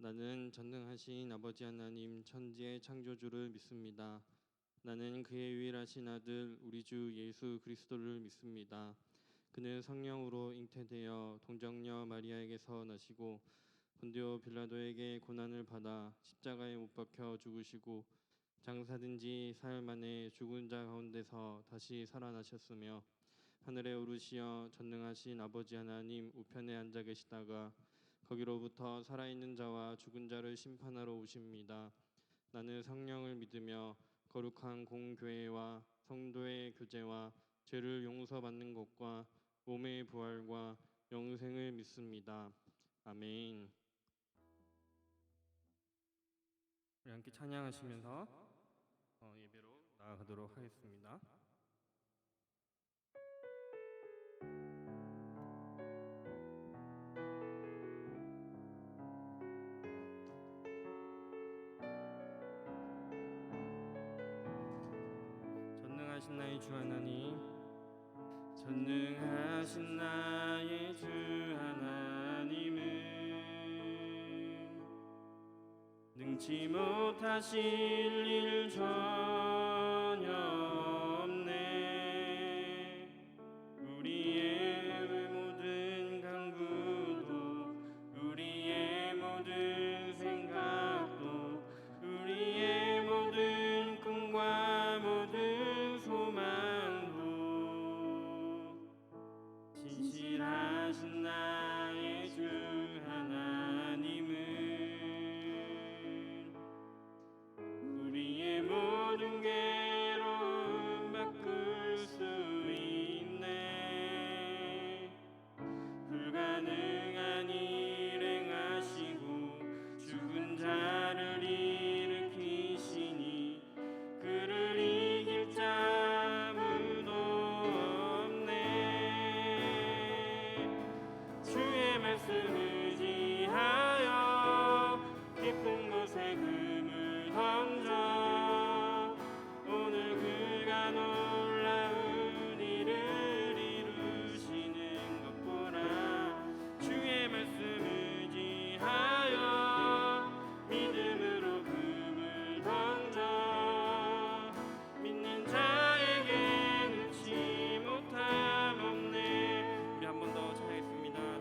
나는 전능하신 아버지 하나님 천지의 창조주를 믿습니다. 나는 그의 유일하신 아들 우리 주 예수 그리스도를 믿습니다. 그는 성령으로 잉태되어 동정녀 마리아에게서 나시고 본디오 빌라도에게 고난을 받아 십자가에 못 박혀 죽으시고 장사된 지 사흘 만에 죽은 자 가운데서 다시 살아나셨으며 하늘에 오르시어 전능하신 아버지 하나님 우편에 앉아 계시다가 거기로부터 살아있는 자와 죽은 자를 심판하러 오십니다. 나는 성령을 믿으며 거룩한 공교회와 성도의 교제와 죄를 용서받는 것과 몸의 부활과 영생을 믿습니다. 아멘. 우리 함께 찬양하시면서 예배로 나아가도록 하겠습니다. 전능하신 나의 주 하나님, 전능하신 나의 주 하나님은 능치 못하실 일 전혀 없네. 우리의 모든 간구도 우리의 모든 생각도 우리의 모든 꿈과 모든 소망도 진실하신 나의 주 하나님은 우리의 모든 괴로움 바꿀 수 있네. 불가능한 일 행하시고 죽은 자를 일으키시니 그를 이길 자 아무도 없네. 주의 말씀 의지하여 깊은 곳에 금을 던져 오늘 그가 놀라운 일을 이루시는 것 보라. 주의 말씀 의지하여 믿음으로 금을 던져 믿는 자에게 능치 못함 없네. 우리 한 번 더 찬양하겠습니다.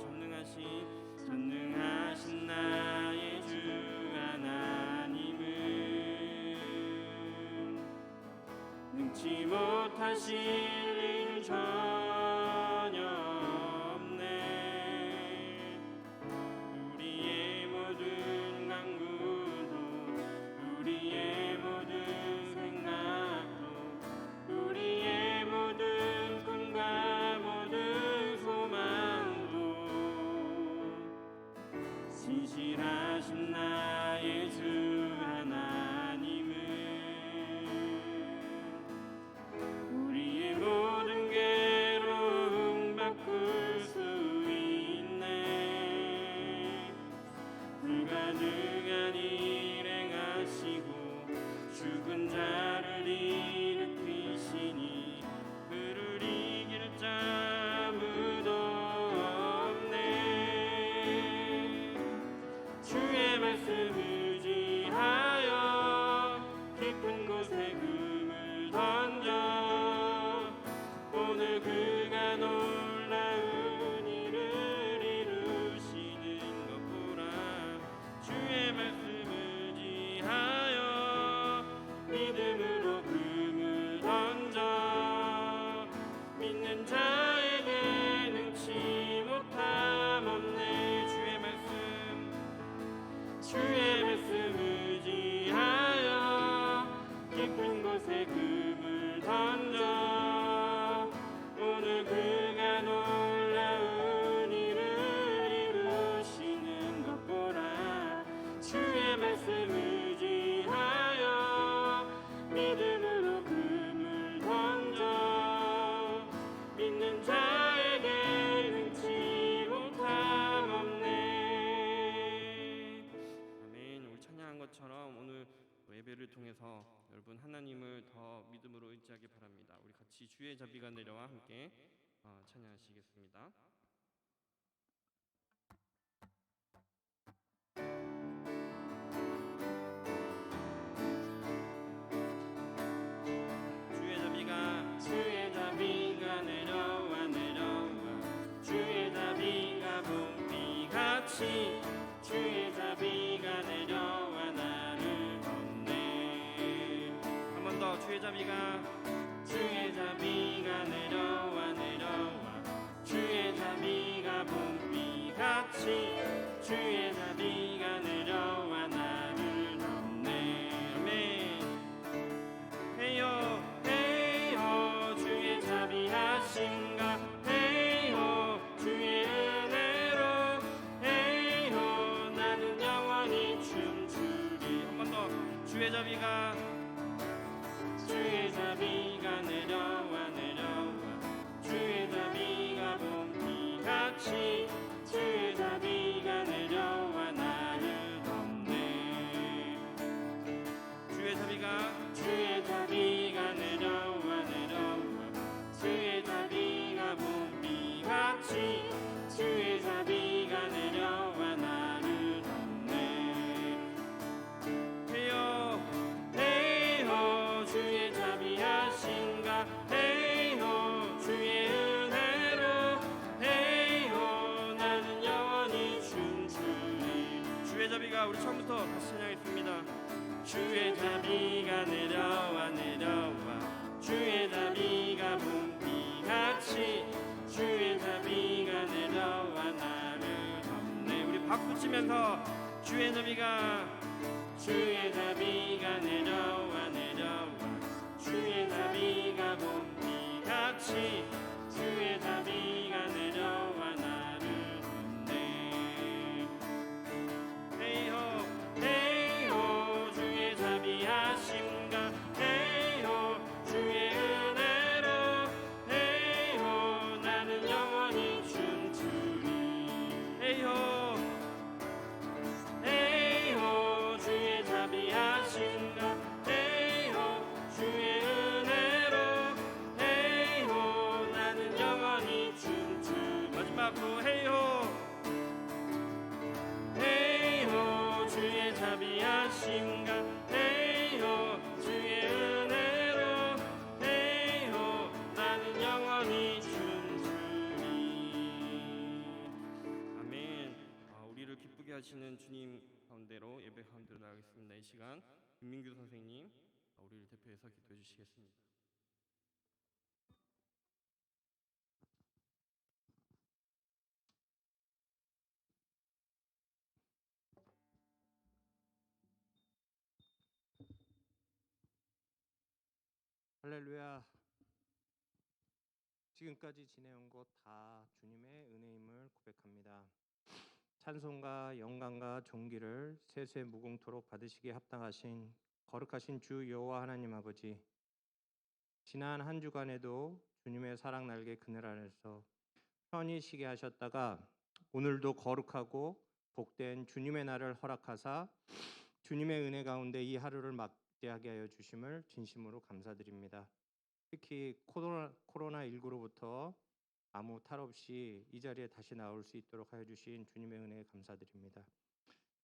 전능하신 나의 주 하나님은 능치 못하실 일 전혀 없네. 우리의 모든 간구도 우리의 모든 생각도 우리의 모든 꿈과 모든 소망도 진실하신 나의 주 하나님은 우리의 모든 괴로움 바꿀 수 있네. 불가능한 일 행하시고 죽은 자를 일으키시니 그를 이길 자 아무도 없네. 주의 말씀 의지하여 깊은 곳에 금을 던져 오늘 그가 놀라운 일을 이루시는 것 보라. 주의 말씀 의지하여 믿음으로 금을 던져 믿는 자에게 능치 못함 없네. 주의 말씀 의지하여 깊은 곳에 금을 던져 오늘 그가 놀라운 일을 이루시는 것 보라. 주의 말씀 의지하여 믿음으로 금을 던져 믿는 자에게 능치 못함 없네. 아멘. 우리 찬양한 것처럼 오늘 예배를 통해서 여러분 하나님을 더 믿음으로 의지하기 바랍니다. 우리 같이 주의 자비가 내려와 함께 찬양하시겠습니다. 같이 주의 자비가 내려와 나를 덮네. 한 번 더 주의 자비가 내려와 주의 자비가 봄비같이 주의 자비가 내려와 나를 덮네. 아멘. 헤이호 헤이호 주의 자비하심과 헤이호 주의 은혜로 헤이호 나는 영원히 춤추리. 한 번 더 주의 자비가 내려와 주의 자비가 봄비같이 주의 자비가 내려와 나를 덮네. 주의 자비가 내려와 주의 자비가 봄비같이 주의 자비가 내려와 나를 덮네. 헤이호 헤이호 주의 자비하신가 헤이호 주의 은혜로 헤이호 나는 영원히 춤추리. 주의 자비가 우리 처음부터 다시 찬양했습니다. 주의 자비가 내려와 주의 자비가 봄비같이 주의 자비가 내려와 나를 덮네. 우리 박수 치면서 주의 자비가 내려와 주의 자비가 봄비같이 주의 자비가 내려와 나를 덮네. 헤이호 헤이호 주의 자비하심과 헤이호 주의 은혜로 헤이호 나는 영원히 춤추리. 헤이호 헤이호 주의 자비하심과 헤이호 주의 은혜로 헤이호 나는 영원히 춤추리. 마지막 부 헤이호 헤이호 주의 자비하심과 헤이호 주의 은혜로 헤이호 나는 영원히 춤추리. 아멘. 우리를 기쁘게 하시는 주님 가운데로 예배 가운데로 나가겠습니다. 이 시간 김민규 선생님 우리를 대표해서 기도해 주시겠습니다. 할렐루야. 지금까지 지내온 것 다 주님의 은혜임을 고백합니다. 찬송과 영광과 존귀를 세세 무궁토록 받으시기에 합당하신 거룩하신 주 여호와 하나님 아버지, 지난 한 주간에도 주님의 사랑 날개 그늘 아래서 편히 쉬게 하셨다가 오늘도 거룩하고 복된 주님의 날을 허락하사 주님의 은혜 가운데 이 하루를 맞이하게 하여 주심을 진심으로 감사드립니다. 특히 코로나19로부터 아무 탈 없이 이 자리에 다시 나올 수 있도록 하여 주신 주님의 은혜에 감사드립니다.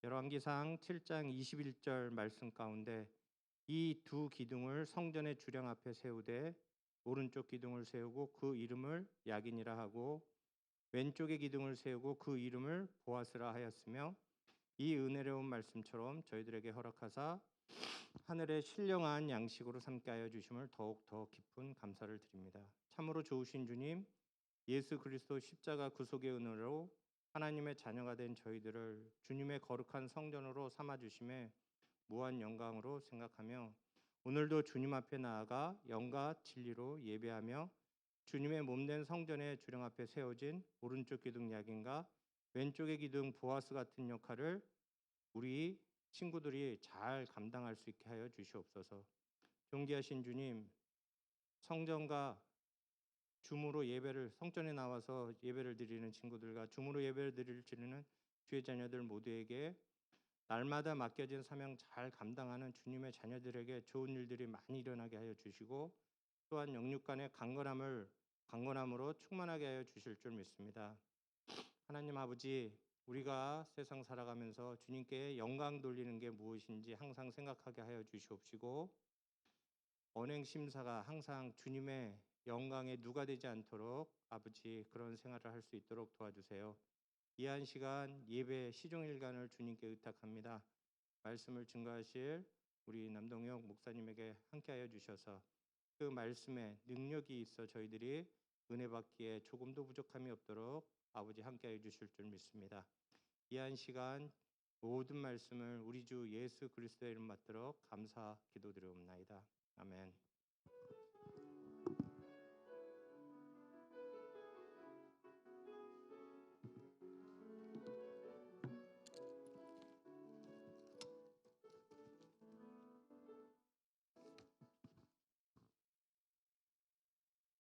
열왕기상 7장 21절 말씀 가운데 이 두 기둥을 성전의 주령 앞에 세우되 오른쪽 기둥을 세우고 그 이름을 야긴이라 하고 왼쪽의 기둥을 세우고 그 이름을 보아스라 하였으며 이 은혜로운 말씀처럼 저희들에게 허락하사 하늘의 신령한 양식으로 삼게 하여 주심을 더욱 더 깊은 감사를 드립니다. 참으로 좋으신 주님, 예수 그리스도 십자가 구속의 은혜로 하나님의 자녀가 된 저희들을 주님의 거룩한 성전으로 삼아 주심에 무한 영광으로 생각하며 오늘도 주님 앞에 나아가 영과 진리로 예배하며 주님의 몸된 성전의 주령 앞에 세워진 오른쪽 기둥 야긴과 왼쪽의 기둥 보아스 같은 역할을 우리 친구들이 잘 감당할 수 있게 하여 주시옵소서. 존귀하신 주님, 성전과 줌으로 예배를 성전에 나와서 예배를 드리는 친구들과 줌으로 예배를 드리는 주의 자녀들 모두에게 날마다 맡겨진 사명 잘 감당하는 주님의 자녀들에게 좋은 일들이 많이 일어나게 하여 주시고 또한 영육간의 강건함으로 충만하게 하여 주실 줄 믿습니다. 하나님 아버지, 우리가 세상 살아가면서 주님께 영광 돌리는 게 무엇인지 항상 생각하게 하여 주시옵시고 언행심사가 항상 주님의 영광에 누가 되지 않도록 아버지 그런 생활을 할 수 있도록 도와주세요. 이 한 시간 예배 시종일관을 주님께 의탁합니다. 말씀을 증거하실 우리 남동혁 목사님에게 함께하여 주셔서 그 말씀에 능력이 있어 저희들이 은혜 받기에 조금도 부족함이 없도록 아버지 함께하여 주실 줄 믿습니다. 이 한 시간 모든 말씀을 우리 주 예수 그리스도의 이름 받도록 감사 기도드리옵나이다. 아멘.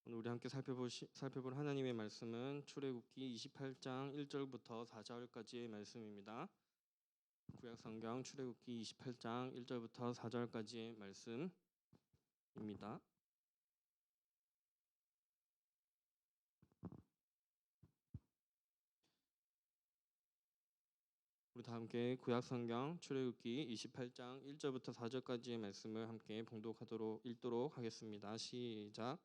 오늘 우리 함께 살펴볼 하나님의 말씀은 출애굽기 28장 1절부터 4절까지의 말씀입니다. 구약성경 출애굽기 28장 1절부터 4절까지의 말씀입니다. 우리 다 함께 구약성경 출애굽기 28장 1절부터 4절까지의 말씀을 함께 봉독하도록 읽도록 하겠습니다. 시작.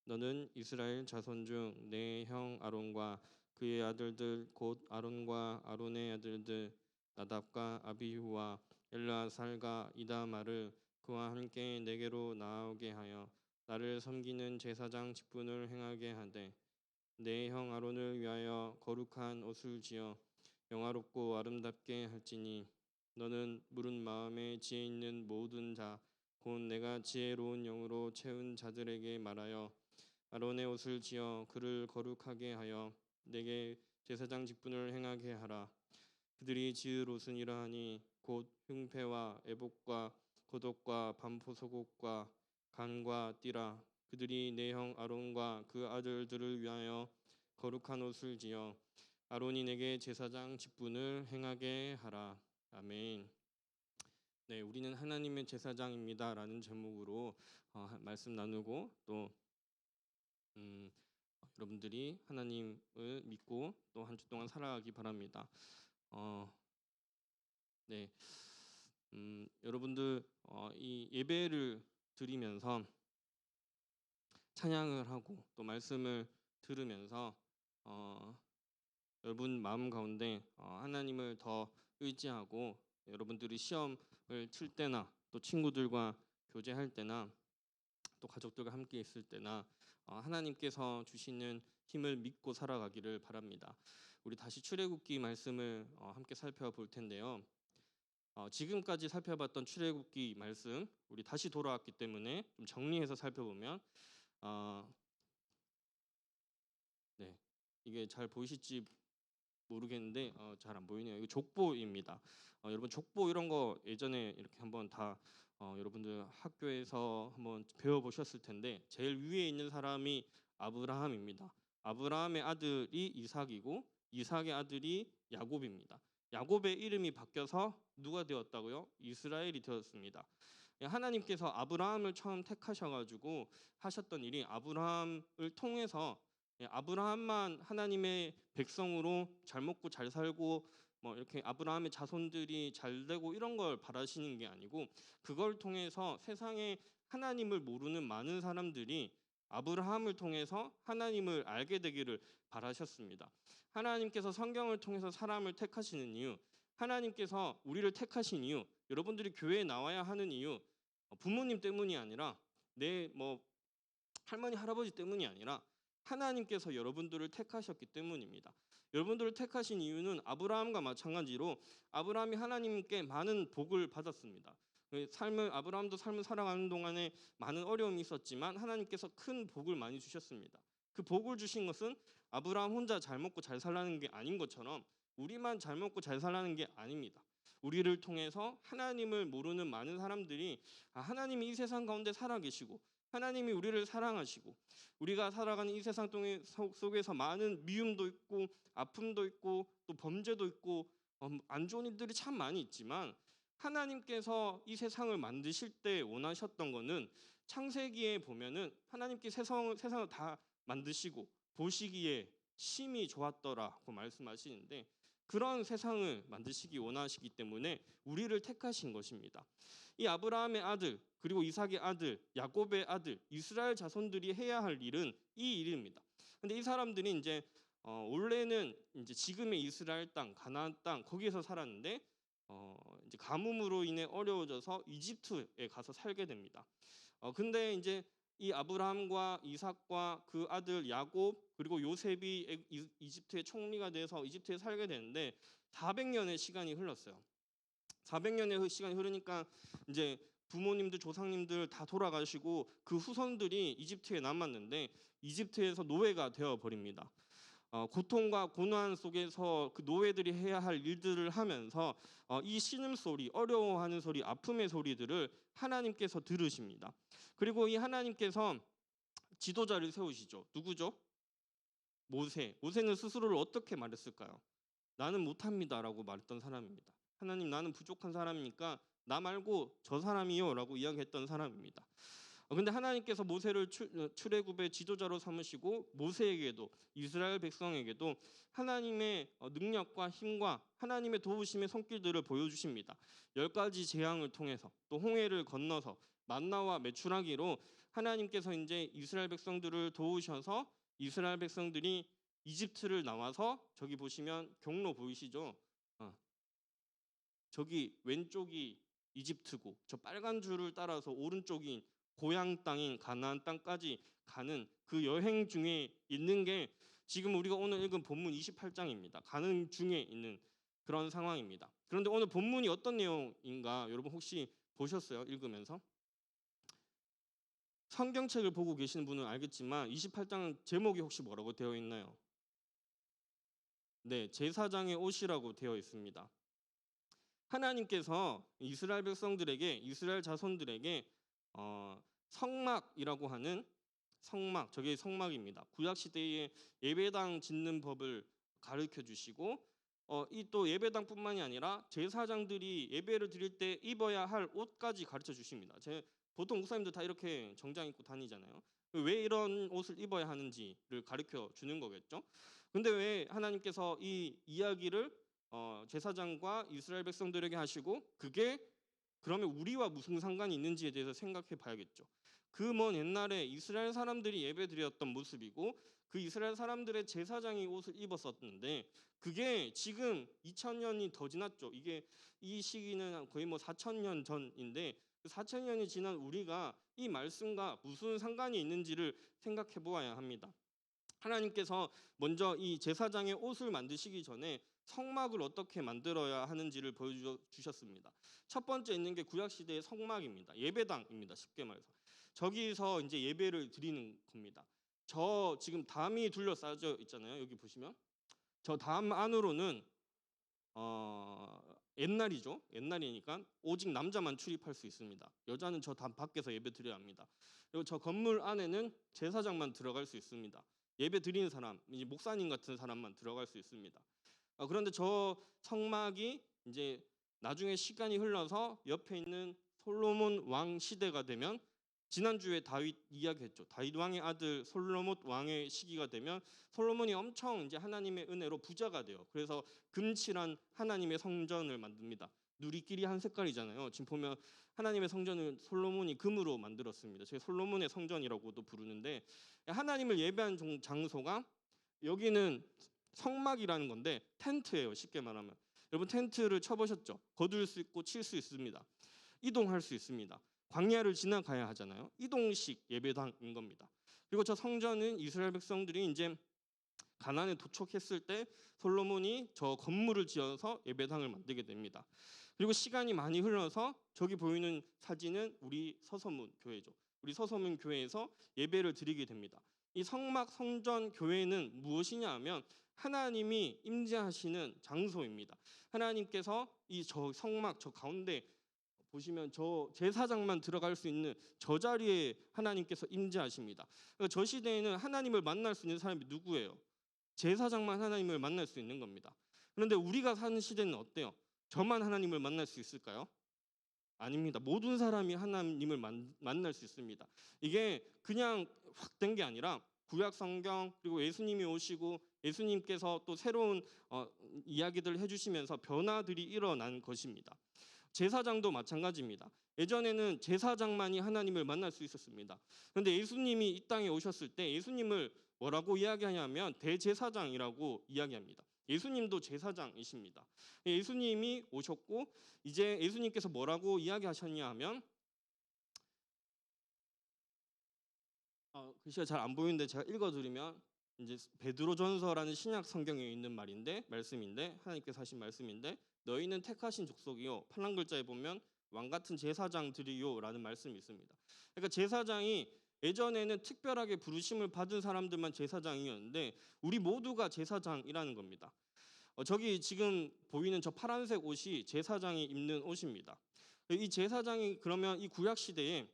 너는 이스라엘 자손 중 내 형 아론과 그의 아들들 곧 아론과 아론의 아들들 나답과 아비후와 엘르아살과 이다마를 그와 함께 내게로 나오게 하여 나를 섬기는 제사장 직분을 행하게 하되 내 형 아론을 위하여 거룩한 옷을 지어 영화롭고 아름답게 할지니 너는 물은 마음에 지혜 있는 모든 자 곧 내가 지혜로운 영으로 채운 자들에게 말하여 아론의 옷을 지어 그를 거룩하게 하여 내게 제사장 직분을 행하게 하라. 그들이 지을 옷은 이러하니 곧 흉패와 애복과 겉옷과 반포 속옷과 간과 띠라. 그들이 내 형 아론과 그 아들들을 위하여 거룩한 옷을 지어 아론이 내게 제사장 직분을 행하게 하라. 아멘. 네, 우리는 하나님의 제사장입니다라는 제목으로 말씀 나누고 또 여러분들이 하나님을 믿고 또 한 주 동안 살아가기 바랍니다. 네, 여러분들 이 예배를 드리면서 찬양을 하고 또 말씀을 들으면서 여러분 마음 가운데 하나님을 더 의지하고 여러분들이 시험을 칠 때나 또 친구들과 교제할 때나 또 가족들과 함께 있을 때나 하나님께서 주시는 힘을 믿고 살아가기를 바랍니다. 우리 다시 출애굽기 말씀을 함께 살펴볼 텐데요. 지금까지 살펴봤던 출애굽기 말씀 우리 다시 돌아왔기 때문에 좀 정리해서 살펴보면 네, 이게 잘 보이실지 모르겠는데 잘 안 보이네요. 이거 족보입니다. 여러분 족보 이런 거 예전에 이렇게 한번 다 여러분들 학교에서 한번 배워보셨을 텐데 제일 위에 있는 사람이 아브라함입니다. 아브라함의 아들이 이삭이고 이삭의 아들이 야곱입니다. 야곱의 이름이 바뀌어서 누가 되었다고요? 이스라엘이 되었습니다. 하나님께서 아브라함을 처음 택하셔가지고 하셨던 일이 아브라함을 통해서 아브라함만 하나님의 백성으로 잘 먹고 잘 살고 뭐 이렇게 아브라함의 자손들이 잘 되고 이런 걸 바라시는 게 아니고 그걸 통해서 세상에 하나님을 모르는 많은 사람들이 아브라함을 통해서 하나님을 알게 되기를 바라셨습니다. 하나님께서 성경을 통해서 사람을 택하시는 이유, 하나님께서 우리를 택하신 이유, 여러분들이 교회에 나와야 하는 이유, 부모님 때문이 아니라 내 할머니 할아버지 때문이 아니라 하나님께서 여러분들을 택하셨기 때문입니다. 여러분들을 택하신 이유는 아브라함과 마찬가지로 아브라함이 하나님께 많은 복을 받았습니다. 아브라함도 삶을 살아가는 동안에 많은 어려움이 있었지만 하나님께서 큰 복을 많이 주셨습니다. 그 복을 주신 것은 아브라함 혼자 잘 먹고 잘 살라는 게 아닌 것처럼 우리만 잘 먹고 잘 살라는 게 아닙니다. 우리를 통해서 하나님을 모르는 많은 사람들이 하나님이 이 세상 가운데 살아계시고 하나님이 우리를 사랑하시고 우리가 살아가는 이 세상 속에서 많은 미움도 있고 아픔도 있고 또 범죄도 있고 안 좋은 일들이 참 많이 있지만 하나님께서 이 세상을 만드실 때 원하셨던 거는 창세기에 보면은 하나님께 세상을 다 만드시고 보시기에 심히 좋았더라고 말씀하시는데 그런 세상을 만드시기 원하시기 때문에 우리를 택하신 것입니다. 이 아브라함의 아들 그리고 이삭의 아들 야곱의 아들 이스라엘 자손들이 해야 할 일은 이 일입니다. 근데 이 사람들이 이제 원래는 이제 지금의 이스라엘 땅, 가나안 땅 거기에서 살았는데 이제 가뭄으로 인해 어려워져서 이집트에 가서 살게 됩니다. 근데 이제 이 아브라함과 이삭과 그 아들 야곱 그리고 요셉이 이집트의 총리가 돼서 이집트에 살게 되는데 400년의 시간이 흘렀어요. 400년의 시간이 흐르니까 이제 부모님들 조상님들 다 돌아가시고 그 후손들이 이집트에 남았는데 이집트에서 노예가 되어 버립니다. 고통과 고난 속에서 그 노예들이 해야 할 일들을 하면서 이 신음소리, 어려워하는 소리, 아픔의 소리들을 하나님께서 들으십니다. 그리고 이 하나님께서 지도자를 세우시죠. 누구죠? 모세. 모세는 스스로를 어떻게 말했을까요? 나는 못합니다라고 말했던 사람입니다. 하나님, 나는 부족한 사람이니까 나 말고 저 사람이요라고 이야기했던 사람입니다. 근데 하나님께서 모세를 출애굽의 지도자로 삼으시고 모세에게도 이스라엘 백성에게도 하나님의 능력과 힘과 하나님의 도우심의 손길들을 보여주십니다. 10가지 재앙을 통해서 또 홍해를 건너서 만나와 메추라기로 하나님께서 이제 이스라엘 백성들을 도우셔서 이스라엘 백성들이 이집트를 나와서 저기 보시면 경로 보이시죠? 저기 왼쪽이 이집트고 저 빨간 줄을 따라서 오른쪽인 고향 땅인 가나안 땅까지 가는 그 여행 중에 있는 게 지금 우리가 오늘 읽은 본문 28장입니다. 가는 중에 있는 그런 상황입니다. 그런데 오늘 본문이 어떤 내용인가 여러분 혹시 보셨어요? 읽으면서? 성경책을 보고 계시는 분은 알겠지만 28장 제목이 혹시 뭐라고 되어 있나요? 네, 제사장의 옷이라고 되어 있습니다. 하나님께서 이스라엘 백성들에게 이스라엘 자손들에게 성막이라고 하는 성막, 저게 성막입니다. 구약 시대에 예배당 짓는 법을 가르쳐 주시고 이 또 예배당뿐만이 아니라 제사장들이 예배를 드릴 때 입어야 할 옷까지 가르쳐 주십니다. 보통 목사님들 다 이렇게 정장 입고 다니잖아요. 왜 이런 옷을 입어야 하는지를 가르쳐 주는 거겠죠. 근데 왜 하나님께서 이 이야기를 제사장과 이스라엘 백성들에게 하시고 그게 그러면 우리와 무슨 상관이 있는지에 대해서 생각해 봐야겠죠. 그 먼 옛날에 이스라엘 사람들이 예배드렸던 모습이고 그 이스라엘 사람들의 제사장이 옷을 입었었는데 그게 지금 2000년이 더 지났죠. 이게 이 시기는 거의 뭐 4000년 전인데 4000년이 지난 우리가 이 말씀과 무슨 상관이 있는지를 생각해 보아야 합니다. 하나님께서 먼저 이 제사장의 옷을 만드시기 전에 성막을 어떻게 만들어야 하는지를 보여주셨습니다. 첫 번째 있는 게 구약 시대의 성막입니다. 예배당입니다. 쉽게 말해서 저기서 이제 예배를 드리는 겁니다. 저 지금 담이 둘러싸여 있잖아요. 여기 보시면 저 담 안으로는 옛날이죠. 옛날이니까 오직 남자만 출입할 수 있습니다. 여자는 저 담 밖에서 예배 드려야 합니다. 그리고 저 건물 안에는 제사장만 들어갈 수 있습니다. 예배 드리는 사람, 이제 목사님 같은 사람만 들어갈 수 있습니다. 그런데 저 성막이 이제 나중에 시간이 흘러서 옆에 있는 솔로몬 왕 시대가 되면 지난주에 다윗 이야기했죠. 다윗 왕의 아들 솔로몬 왕의 시기가 되면 솔로몬이 엄청 이제 하나님의 은혜로 부자가 돼요. 그래서 금칠한 하나님의 성전을 만듭니다. 누리끼리 한 색깔이잖아요. 지금 보면 하나님의 성전을 솔로몬이 금으로 만들었습니다. 저희 솔로몬의 성전이라고도 부르는데 하나님을 예배한 장소가 여기는 성막이라는 건데 텐트예요. 쉽게 말하면 여러분 텐트를 쳐보셨죠? 거둘 수 있고 칠 수 있습니다. 이동할 수 있습니다. 광야를 지나가야 하잖아요. 이동식 예배당인 겁니다. 그리고 저 성전은 이스라엘 백성들이 이제 가나안에 도착했을 때 솔로몬이 저 건물을 지어서 예배당을 만들게 됩니다. 그리고 시간이 많이 흘러서 저기 보이는 사진은 우리 서서문 교회죠. 우리 서서문 교회에서 예배를 드리게 됩니다. 이 성막 성전 교회는 무엇이냐 하면 하나님이 임재하시는 장소입니다. 하나님께서 이 저 성막 저 가운데 보시면 저 제사장만 들어갈 수 있는 저 자리에 하나님께서 임재하십니다. 그러니까 저 시대에는 하나님을 만날 수 있는 사람이 누구예요? 제사장만 하나님을 만날 수 있는 겁니다. 그런데 우리가 사는 시대는 어때요? 저만 하나님을 만날 수 있을까요? 아닙니다. 모든 사람이 하나님을 만날 수 있습니다. 이게 그냥 확 된 게 아니라 구약 성경 그리고 예수님이 오시고 예수님께서 또 새로운 이야기들을 해주시면서 변화들이 일어난 것입니다. 제사장도 마찬가지입니다. 예전에는 제사장만이 하나님을 만날 수 있었습니다. 그런데 예수님이 이 땅에 오셨을 때 예수님을 뭐라고 이야기하냐면 대제사장이라고 이야기합니다. 예수님도 제사장이십니다. 예수님이 오셨고 이제 예수님께서 뭐라고 이야기하셨냐 하면 글씨가 잘 안 보이는데 제가 읽어드리면 이제 베드로전서라는 신약 성경에 있는 말씀인데 하나님께서 하신 말씀인데 너희는 택하신 족속이요 팔랑 글자에 보면 왕 같은 제사장들이요라는 말씀이 있습니다. 그러니까 제사장이 예전에는 특별하게 부르심을 받은 사람들만 제사장이었는데 우리 모두가 제사장이라는 겁니다. 저기 지금 보이는 저 파란색 옷이 제사장이 입는 옷입니다. 이 제사장이 그러면 이 구약 시대에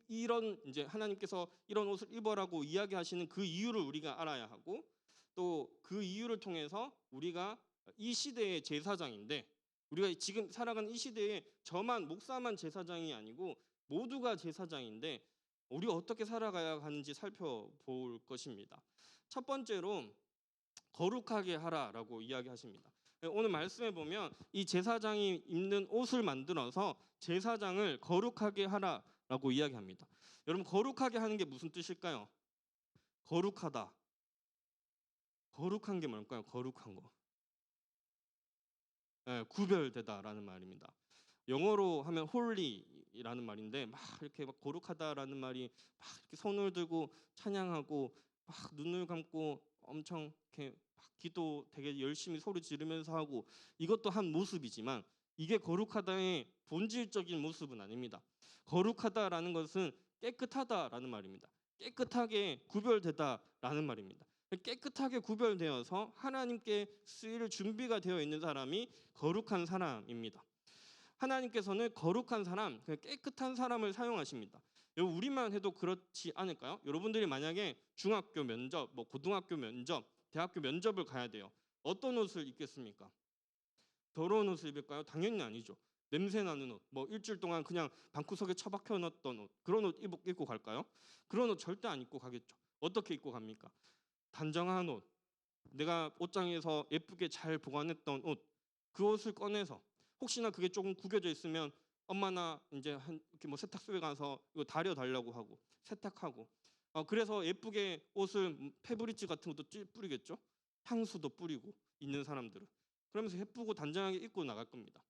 이런 이제 하나님께서 이런 옷을 입어라고 이야기하시는 그 이유를 우리가 알아야 하고 또 그 이유를 통해서 우리가 이 시대의 제사장인데 우리가 지금 살아가는 이 시대에 저만 목사만 제사장이 아니고 모두가 제사장인데 우리가 어떻게 살아가야 하는지 살펴볼 것입니다. 첫 번째로 거룩하게 하라라고 이야기하십니다. 오늘 말씀에 보면 이 제사장이 입는 옷을 만들어서 제사장을 거룩하게 하라라고 이야기합니다. 여러분 거룩하게 하는 게 무슨 뜻일까요? 거룩하다. 거룩한 게 뭘까요? 거룩한 거. 구별되다라는 말입니다. 영어로 하면 홀리라는 말인데 막 이렇게 막 거룩하다라는 말이 막 이렇게 손을 들고 찬양하고 막 눈을 감고 엄청 이렇게 막 기도 되게 열심히 소리 지르면서 하고 이것도 한 모습이지만 이게 거룩하다의 본질적인 모습은 아닙니다. 거룩하다라는 것은 깨끗하다라는 말입니다. 깨끗하게 구별되다라는 말입니다. 깨끗하게 구별되어서 하나님께 쓰일 준비가 되어 있는 사람이 거룩한 사람입니다. 하나님께서는 거룩한 사람, 깨끗한 사람을 사용하십니다. 우리만 해도 그렇지 않을까요? 여러분들이 만약에 중학교 면접, 고등학교 면접, 대학교 면접을 가야 돼요. 어떤 옷을 입겠습니까? 더러운 옷을 입을까요? 당연히 아니죠. 냄새 나는 옷, 일주일 동안 그냥 방구석에 처박혀 놨던 옷, 그런 옷 입고 갈까요? 그런 옷 절대 안 입고 가겠죠. 어떻게 입고 갑니까? 단정한 옷, 내가 옷장에서 예쁘게 잘 보관했던 옷, 그 옷을 꺼내서 혹시나 그게 조금 구겨져 있으면 엄마나 이제 이렇게 세탁소에 가서 이거 다려 달라고 하고 세탁하고 그래서 예쁘게 옷을 페브리즈 같은 것도 뿌리겠죠. 향수도 뿌리고 있는 사람들은 그러면서 예쁘고 단정하게 입고 나갈 겁니다.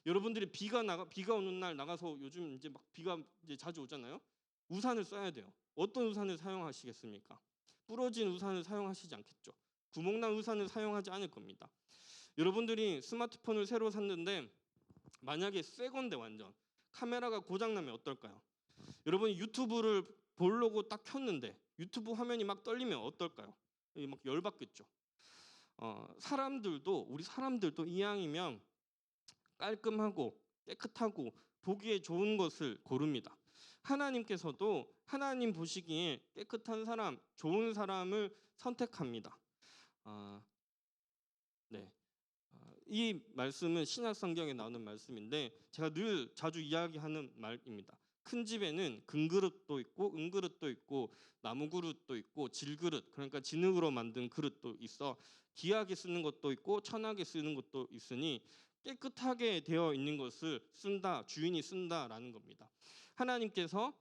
여러분들이 비가 오는 날 나가서 요즘 이제 막 비가 이제 자주 오잖아요. 우산을 써야 돼요. 어떤 우산을 사용하시겠습니까? 부러진 우산을 사용하시지 않겠죠. 구멍난 우산을 사용하지 않을 겁니다. 여러분들이 스마트폰을 새로 샀는데 만약에 새 건데 완전 카메라가 고장나면 어떨까요? 여러분이 유튜브를 보려고 딱 켰는데 유튜브 화면이 막 떨리면 어떨까요? 막 열받겠죠. 우리 사람들도 이왕이면 깔끔하고 깨끗하고 보기에 좋은 것을 고릅니다. 하나님께서도 하나님 보시기에 깨끗한 사람, 좋은 사람을 선택합니다. 네. 이 말씀은 신약 성경에 나오는 말씀인데 제가 늘 자주 이야기하는 말입니다. 큰 집에는 금그릇도 있고 은그릇도 있고 나무 그릇도 있고 질그릇, 그러니까 진흙으로 만든 그릇도 있어 귀하게 쓰는 것도 있고 천하게 쓰는 것도 있으니 깨끗하게 되어 있는 것을 쓴다, 주인이 쓴다라는 겁니다. 하나님께서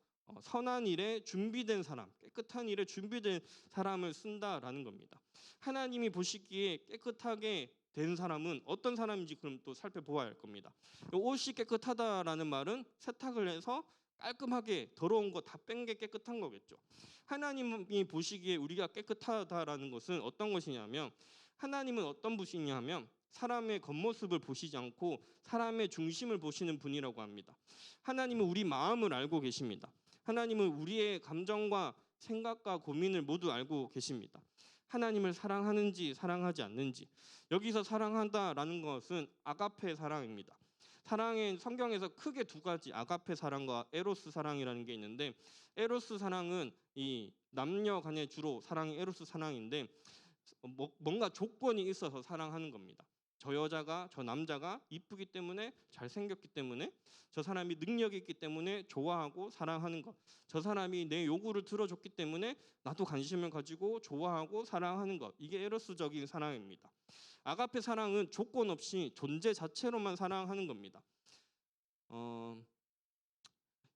선한 일에 준비된 사람, 깨끗한 일에 준비된 사람을 쓴다라는 겁니다. 하나님이 보시기에 깨끗하게 된 사람은 어떤 사람인지 그럼 또 살펴보아야 할 겁니다. 옷이 깨끗하다라는 말은 세탁을 해서 깔끔하게 더러운 거 다 뺀 게 깨끗한 거겠죠. 하나님이 보시기에 우리가 깨끗하다라는 것은 어떤 것이냐면 하나님은 어떤 분이냐면 사람의 겉모습을 보시지 않고 사람의 중심을 보시는 분이라고 합니다. 하나님은 우리 마음을 알고 계십니다. 하나님은 우리의 감정과 생각과 고민을 모두 알고 계십니다. 하나님을 사랑하는지 사랑하지 않는지. 여기서 사랑한다라는 것은 아가페 사랑입니다. 사랑은 성경에서 크게 두 가지, 아가페 사랑과 에로스 사랑이라는 게 있는데 에로스 사랑은 이 남녀 간의 주로 사랑이 에로스 사랑인데 뭔가 조건이 있어서 사랑하는 겁니다. 저 남자가 이쁘기 때문에 잘생겼기 때문에 저 사람이 능력이 있기 때문에 좋아하고 사랑하는 것. 저 사람이 내 요구를 들어줬기 때문에 나도 관심을 가지고 좋아하고 사랑하는 것. 이게 에로스적인 사랑입니다. 아가페 사랑은 조건 없이 존재 자체로만 사랑하는 겁니다.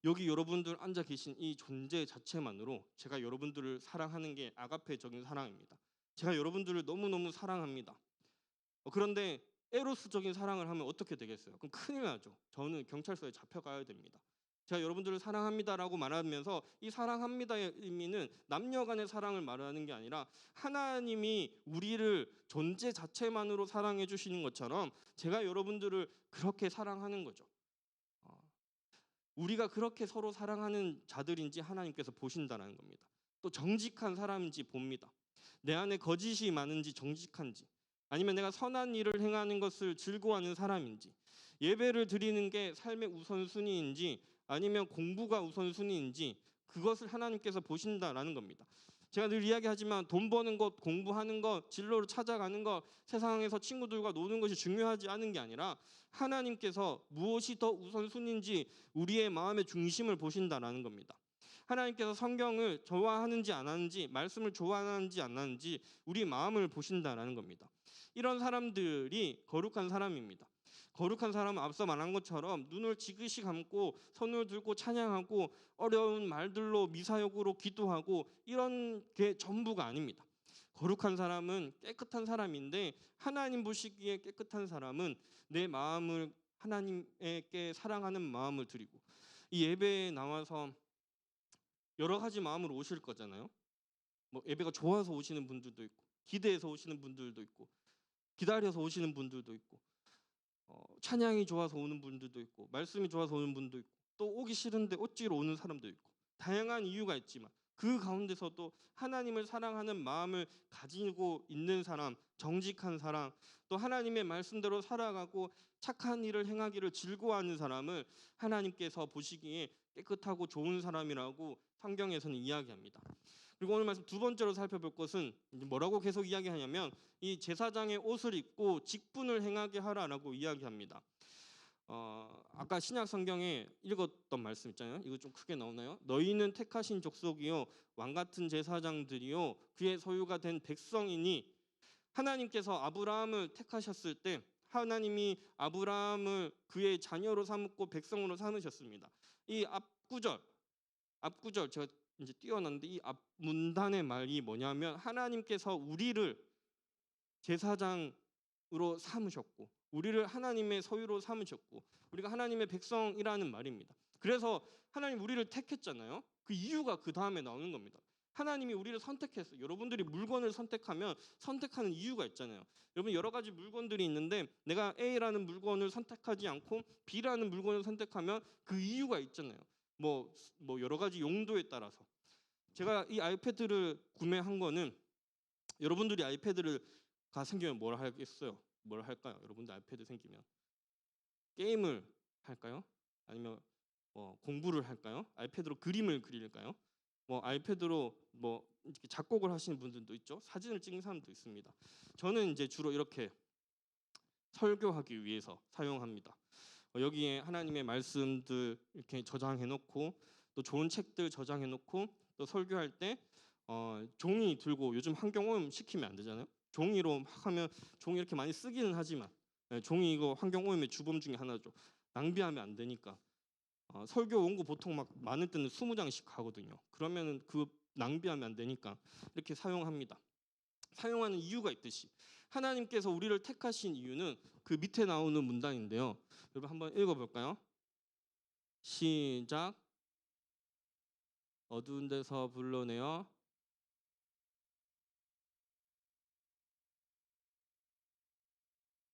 여기 여러분들 앉아 계신 이 존재 자체만으로 제가 여러분들을 사랑하는 게 아가페적인 사랑입니다. 제가 여러분들을 너무너무 사랑합니다. 그런데 에로스적인 사랑을 하면 어떻게 되겠어요? 그럼 큰일 나죠. 저는 경찰서에 잡혀가야 됩니다. 제가 여러분들을 사랑합니다라고 말하면서 이 사랑합니다의 의미는 남녀 간의 사랑을 말하는 게 아니라 하나님이 우리를 존재 자체만으로 사랑해 주시는 것처럼 제가 여러분들을 그렇게 사랑하는 거죠. 우리가 그렇게 서로 사랑하는 자들인지 하나님께서 보신다는 겁니다. 또 정직한 사람인지 봅니다. 내 안에 거짓이 많은지 정직한지, 아니면 내가 선한 일을 행하는 것을 즐거워하는 사람인지, 예배를 드리는 게 삶의 우선순위인지 아니면 공부가 우선순위인지, 그것을 하나님께서 보신다라는 겁니다. 제가 늘 이야기하지만 돈 버는 것, 공부하는 것, 진로를 찾아가는 것, 세상에서 친구들과 노는 것이 중요하지 않은 게 아니라 하나님께서 무엇이 더 우선순위인지 우리의 마음의 중심을 보신다라는 겁니다. 하나님께서 성경을 좋아하는지 안 하는지, 말씀을 좋아하는지 안 하는지 우리 마음을 보신다라는 겁니다. 이런 사람들이 거룩한 사람입니다. 거룩한 사람은 앞서 말한 것처럼 눈을 지그시 감고 손을 들고 찬양하고 어려운 말들로 미사역으로 기도하고 이런 게 전부가 아닙니다. 거룩한 사람은 깨끗한 사람인데, 하나님 보시기에 깨끗한 사람은 내 마음을 하나님께 사랑하는 마음을 드리고, 이 예배에 나와서 여러 가지 마음으로 오실 거잖아요. 뭐 예배가 좋아서 오시는 분들도 있고, 기대해서 오시는 분들도 있고, 기다려서 오시는 분들도 있고, 찬양이 좋아서 오는 분들도 있고, 말씀이 좋아서 오는 분도 있고, 또 오기 싫은데 억지로 오는 사람도 있고, 다양한 이유가 있지만 그 가운데서도 하나님을 사랑하는 마음을 가지고 있는 사람, 정직한 사람, 또 하나님의 말씀대로 살아가고 착한 일을 행하기를 즐거워하는 사람을 하나님께서 보시기에 깨끗하고 좋은 사람이라고 성경에서는 이야기합니다. 그리고 오늘 말씀 두 번째로 살펴볼 것은 뭐라고 계속 이야기하냐면, 이 제사장의 옷을 입고 직분을 행하게 하라라고 이야기합니다. 아까 신약 성경에 읽었던 말씀 있잖아요. 이거 좀 크게 나오나요? 너희는 택하신 족속이요 왕 같은 제사장들이요 그의 소유가 된 백성이니. 하나님께서 아브라함을 택하셨을 때 하나님이 아브라함을 그의 자녀로 삼고 백성으로 삼으셨습니다. 이 앞구절 제가 이제 띄워놨는데, 이 앞 문단의 말이 뭐냐면 하나님께서 우리를 제사장으로 삼으셨고 우리를 하나님의 소유로 삼으셨고 우리가 하나님의 백성이라는 말입니다. 그래서 하나님 우리를 택했잖아요. 그 이유가 그 다음에 나오는 겁니다. 하나님이 우리를 선택했어요. 여러분들이 물건을 선택하면 선택하는 이유가 있잖아요. 여러분 여러 가지 물건들이 있는데 내가 A라는 물건을 선택하지 않고 B라는 물건을 선택하면 그 이유가 있잖아요. 뭐 여러 가지 용도에 따라서. 제가 이 아이패드를 구매한 거는, 여러분들이 아이패드가 생기면 뭘 하겠어요? 뭘 할까요? 여러분들 아이패드 생기면 게임을 할까요? 아니면 공부를 할까요? 아이패드로 그림을 그릴까요? 아이패드로 이렇게 작곡을 하시는 분들도 있죠. 사진을 찍는 사람도 있습니다. 저는 이제 주로 이렇게 설교하기 위해서 사용합니다. 여기에 하나님의 말씀들 이렇게 저장해 놓고, 또 좋은 책들 저장해 놓고, 또 설교할 때 종이 들고, 요즘 환경오염 시키면 안 되잖아요. 종이로 막 하면 종이 이렇게 많이 쓰기는 하지만 종이 이거 환경오염의 주범 중에 하나죠. 낭비하면 안 되니까 설교 원고 보통 막 많을 때는 20장씩 하거든요. 그러면은 그 낭비하면 안 되니까 이렇게 사용합니다. 사용하는 이유가 있듯이 하나님께서 우리를 택하신 이유는 그 밑에 나오는 문단인데요. 여러분 한번 읽어볼까요? 시작. 어두운 데서 불러내어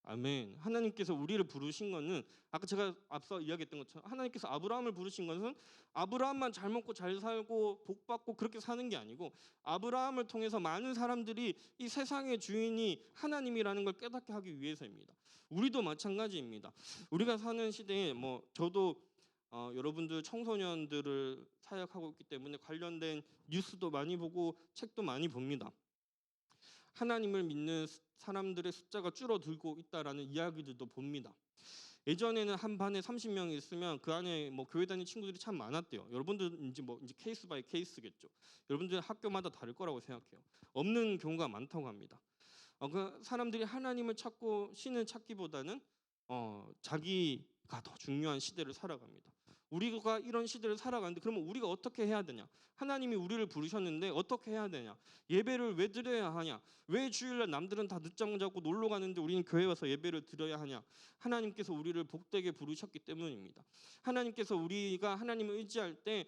아멘. 하나님께서 우리를 부르신 것은, 아까 제가 앞서 이야기했던 것처럼 하나님께서 아브라함을 부르신 것은 아브라함만 잘 먹고 잘 살고 복 받고 그렇게 사는 게 아니고, 아브라함을 통해서 많은 사람들이 이 세상의 주인이 하나님이라는 걸 깨닫게 하기 위해서입니다. 우리도 마찬가지입니다. 우리가 사는 시대에 저도 여러분들 청소년들을 사역하고 있기 때문에 관련된 뉴스도 많이 보고 책도 많이 봅니다. 하나님을 믿는 사람들의 숫자가 줄어들고 있다라는 이야기들도 봅니다. 예전에는 한 반에 30명이 있으면 그 안에 교회 다니는 친구들이 참 많았대요. 여러분들 이제 케이스 바이 케이스겠죠. 여러분들 학교마다 다를 거라고 생각해요. 없는 경우가 많다고 합니다. 그 사람들이 하나님을 찾고 신을 찾기보다는 자기가 더 중요한 시대를 살아갑니다. 우리가 이런 시대를 살아가는데 그러면 우리가 어떻게 해야 되냐? 하나님이 우리를 부르셨는데 어떻게 해야 되냐? 예배를 왜 드려야 하냐? 왜 주일날 남들은 다 늦잠 자고 놀러 가는데 우리는 교회 와서 예배를 드려야 하냐? 하나님께서 우리를 복되게 부르셨기 때문입니다. 하나님께서 우리가 하나님을 의지할 때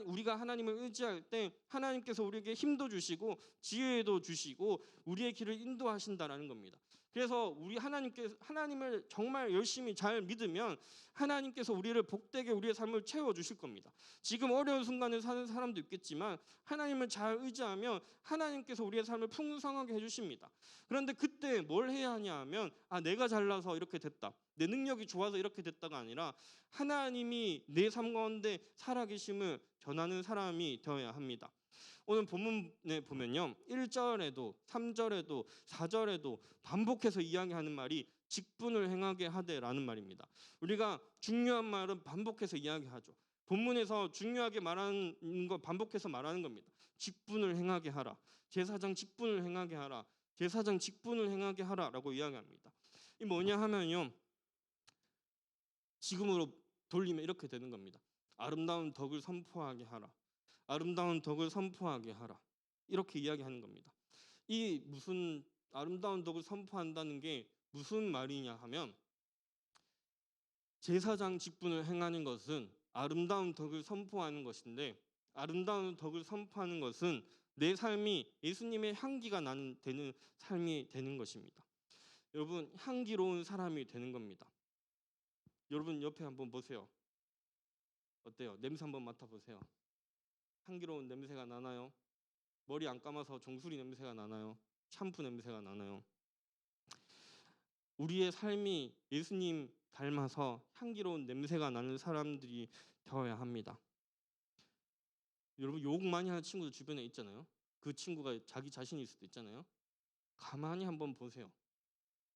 우리가 하나님을 의지할 때 하나님께서 우리에게 힘도 주시고 지혜도 주시고 우리의 길을 인도하신다라는 겁니다. 그래서 우리 하나님을 정말 열심히 잘 믿으면 하나님께서 우리를 복되게 우리의 삶을 채워 주실 겁니다. 지금 어려운 순간을 사는 사람도 있겠지만 하나님을 잘 의지하면 하나님께서 우리의 삶을 풍성하게 해 주십니다. 그런데 그때 뭘 해야 하냐 하면 내가 잘나서 이렇게 됐다. 내 능력이 좋아서 이렇게 됐다가 아니라 하나님이 내 삶 가운데 살아계심을 전하는 사람이 되어야 합니다. 오늘 본문에 보면요. 1절에도 3절에도 4절에도 반복해서 이야기하는 말이 직분을 행하게 하되라는 말입니다. 우리가 중요한 말은 반복해서 이야기하죠. 본문에서 중요하게 말하는 거 반복해서 말하는 겁니다. 직분을 행하게 하라. 제사장 직분을 행하게 하라. 제사장 직분을 행하게 하라라고 이야기합니다. 이 뭐냐 하면요. 지금으로 돌리면 이렇게 되는 겁니다. 아름다운 덕을 선포하게 하라. 아름다운 덕을 선포하게 하라. 이렇게 이야기하는 겁니다. 이 무슨 아름다운 덕을 선포한다는 게 무슨 말이냐 하면 제사장 직분을 행하는 것은 아름다운 덕을 선포하는 것인데 아름다운 덕을 선포하는 것은 내 삶이 예수님의 향기가 되는 삶이 되는 것입니다. 여러분 향기로운 사람이 되는 겁니다. 여러분 옆에 한번 보세요. 어때요? 냄새 한번 맡아보세요. 향기로운 냄새가 나나요? 머리 안 감아서 정수리 냄새가 나나요? 샴푸 냄새가 나나요? 우리의 삶이 예수님 닮아서 향기로운 냄새가 나는 사람들이 되어야 합니다. 여러분 욕 많이 하는 친구들 주변에 있잖아요. 그 친구가 자기 자신일 수도 있잖아요. 가만히 한번 보세요.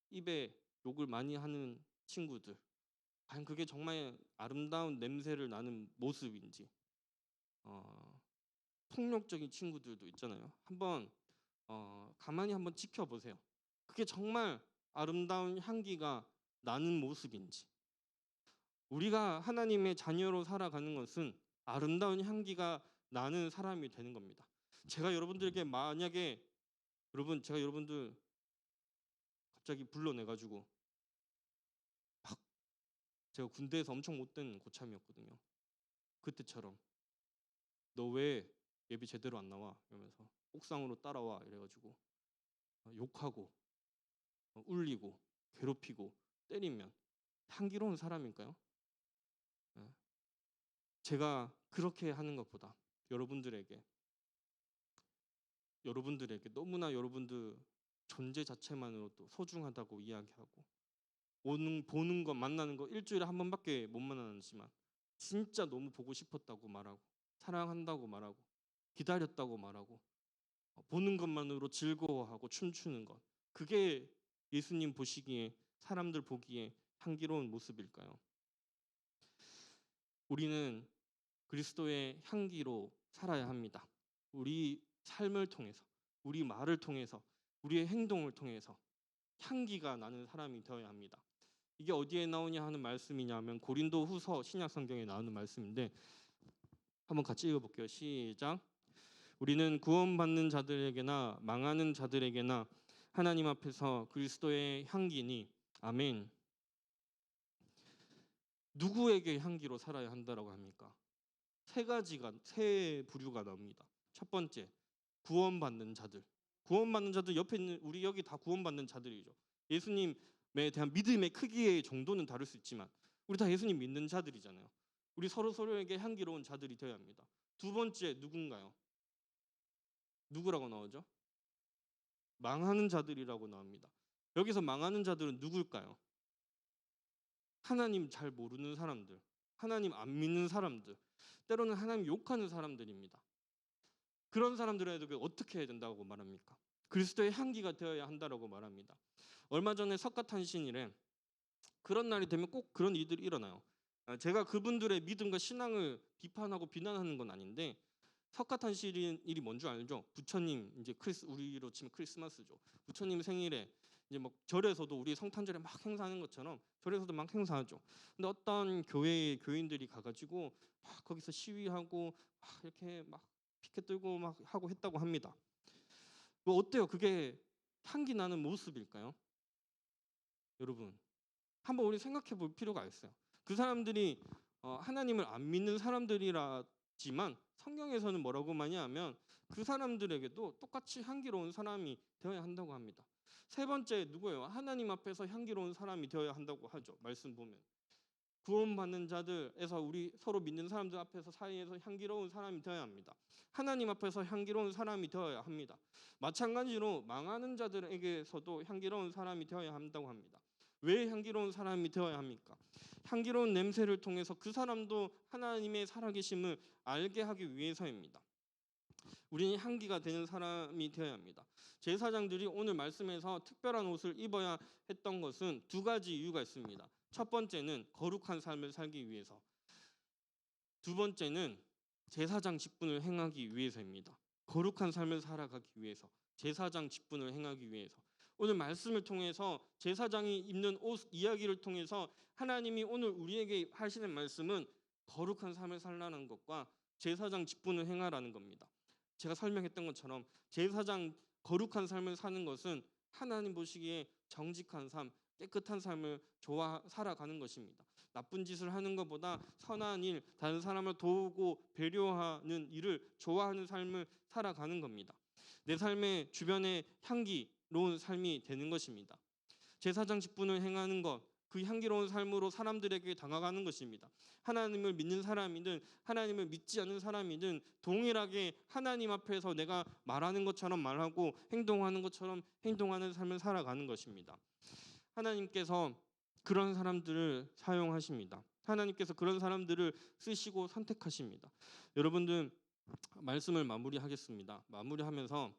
입에 욕을 많이 하는 친구들 과연 그게 정말 아름다운 냄새를 나는 모습인지 폭력적인 친구들도 있잖아요. 한번 가만히 한번 지켜보세요. 그게 정말 아름다운 향기가 나는 모습인지. 우리가 하나님의 자녀로 살아가는 것은 아름다운 향기가 나는 사람이 되는 겁니다. 제가 여러분들에게 만약에 제가 여러분들 갑자기 불러내가지고 막 제가 군대에서 엄청 못된 고참이었거든요. 그때처럼 너 왜 예배 제대로 안 나와? 이러면서 옥상으로 따라와 이래가지고 욕하고 울리고 괴롭히고 때리면 향기로운 사람일까요? 제가 그렇게 하는 것보다 여러분들에게 너무나 여러분들 존재 자체만으로도 소중하다고 이야기하고 보는 것 만나는 거 일주일에 한 번밖에 못 만나지만 진짜 너무 보고 싶었다고 말하고 사랑한다고 말하고 기다렸다고 말하고 보는 것만으로 즐거워하고 춤추는 것 그게 예수님 보시기에 사람들 보기에 향기로운 모습일까요? 우리는 그리스도의 향기로 살아야 합니다. 우리 삶을 통해서 우리 말을 통해서 우리의 행동을 통해서 향기가 나는 사람이 되어야 합니다. 이게 어디에 나오냐 하는 말씀이냐면 고린도후서 신약 성경에 나오는 말씀인데 한번 같이 읽어볼게요. 시작. 우리는 구원받는 자들에게나 망하는 자들에게나 하나님 앞에서 그리스도의 향기니 아멘. 누구에게 향기로 살아야 한다라고 합니까? 세 부류가 나옵니다. 첫 번째 구원받는 자들. 구원받는 자들 옆에 있는 우리 여기 다 구원받는 자들이죠. 예수님에 대한 믿음의 크기의 정도는 다를 수 있지만 우리 다 예수님 믿는 자들이잖아요. 우리 서로에게 향기로운 자들이 되어야 합니다. 두 번째 누군가요? 누구라고 나오죠? 망하는 자들이라고 나옵니다. 여기서 망하는 자들은 누굴까요? 하나님 잘 모르는 사람들, 하나님 안 믿는 사람들, 때로는 하나님 욕하는 사람들입니다. 그런 사람들에게 어떻게 해야 된다고 말합니까? 그리스도의 향기가 되어야 한다라고 말합니다. 얼마 전에 석가탄신일에 그런 날이 되면 꼭 그런 일들이 일어나요. 제가 그분들의 믿음과 신앙을 비판하고 비난하는 건 아닌데 석가탄신일이 뭔 줄 알죠? 부처님 이제 우리로 치면 크리스마스죠. 부처님 생일에 이제 뭐 절에서도 우리 성탄절에 막 행사하는 것처럼 절에서도 막 행사하죠. 근데 어떤 교회의 교인들이 가가지고 막 거기서 시위하고 막 이렇게 막 피켓 들고 막 하고 했다고 합니다. 뭐 어때요? 그게 향기 나는 모습일까요? 여러분, 한번 우리 생각해 볼 필요가 있어요. 그 사람들이 하나님을 안 믿는 사람들이라지만 성경에서는 뭐라고 많이 하면 그 사람들에게도 똑같이 향기로운 사람이 되어야 한다고 합니다. 세 번째 누구예요? 하나님 앞에서 향기로운 사람이 되어야 한다고 하죠. 말씀 보면 구원받는 자들에서 우리 서로 믿는 사람들 앞에서 사이에서 향기로운 사람이 되어야 합니다. 하나님 앞에서 향기로운 사람이 되어야 합니다. 마찬가지로 망하는 자들에게서도 향기로운 사람이 되어야 한다고 합니다. 왜 향기로운 사람이 되어야 합니까? 향기로운 냄새를 통해서 그 사람도 하나님의 살아계심을 알게 하기 위해서입니다. 우리는 향기가 되는 사람이 되어야 합니다. 제사장들이 오늘 말씀에서 특별한 옷을 입어야 했던 것은 두 가지 이유가 있습니다. 첫 번째는 거룩한 삶을 살기 위해서, 두 번째는 제사장 직분을 행하기 위해서입니다. 거룩한 삶을 살아가기 위해서, 제사장 직분을 행하기 위해서. 오늘 말씀을 통해서 제사장이 입는 옷 이야기를 통해서 하나님이 오늘 우리에게 하시는 말씀은 거룩한 삶을 살라는 것과 제사장 직분을 행하라는 겁니다. 제가 설명했던 것처럼 제사장 거룩한 삶을 사는 것은 하나님 보시기에 정직한 삶, 깨끗한 삶을 살아가는 것입니다. 나쁜 짓을 하는 것보다 선한 일, 다른 사람을 도우고 배려하는 일을 좋아하는 삶을 살아가는 겁니다. 내 삶의 주변에 향기로운 삶이 되는 것입니다. 제사장 직분을 행하는 것, 그 향기로운 삶으로 사람들에게 다가가는 것입니다. 하나님을 믿는 사람이든 하나님을 믿지 않는 사람이든 동일하게 하나님 앞에서 내가 말하는 것처럼 말하고 행동하는 것처럼 행동하는 삶을 살아가는 것입니다. 하나님께서 그런 사람들을 사용하십니다. 하나님께서 그런 사람들을 쓰시고 선택하십니다. 여러분들 말씀을 마무리하겠습니다. 마무리하면서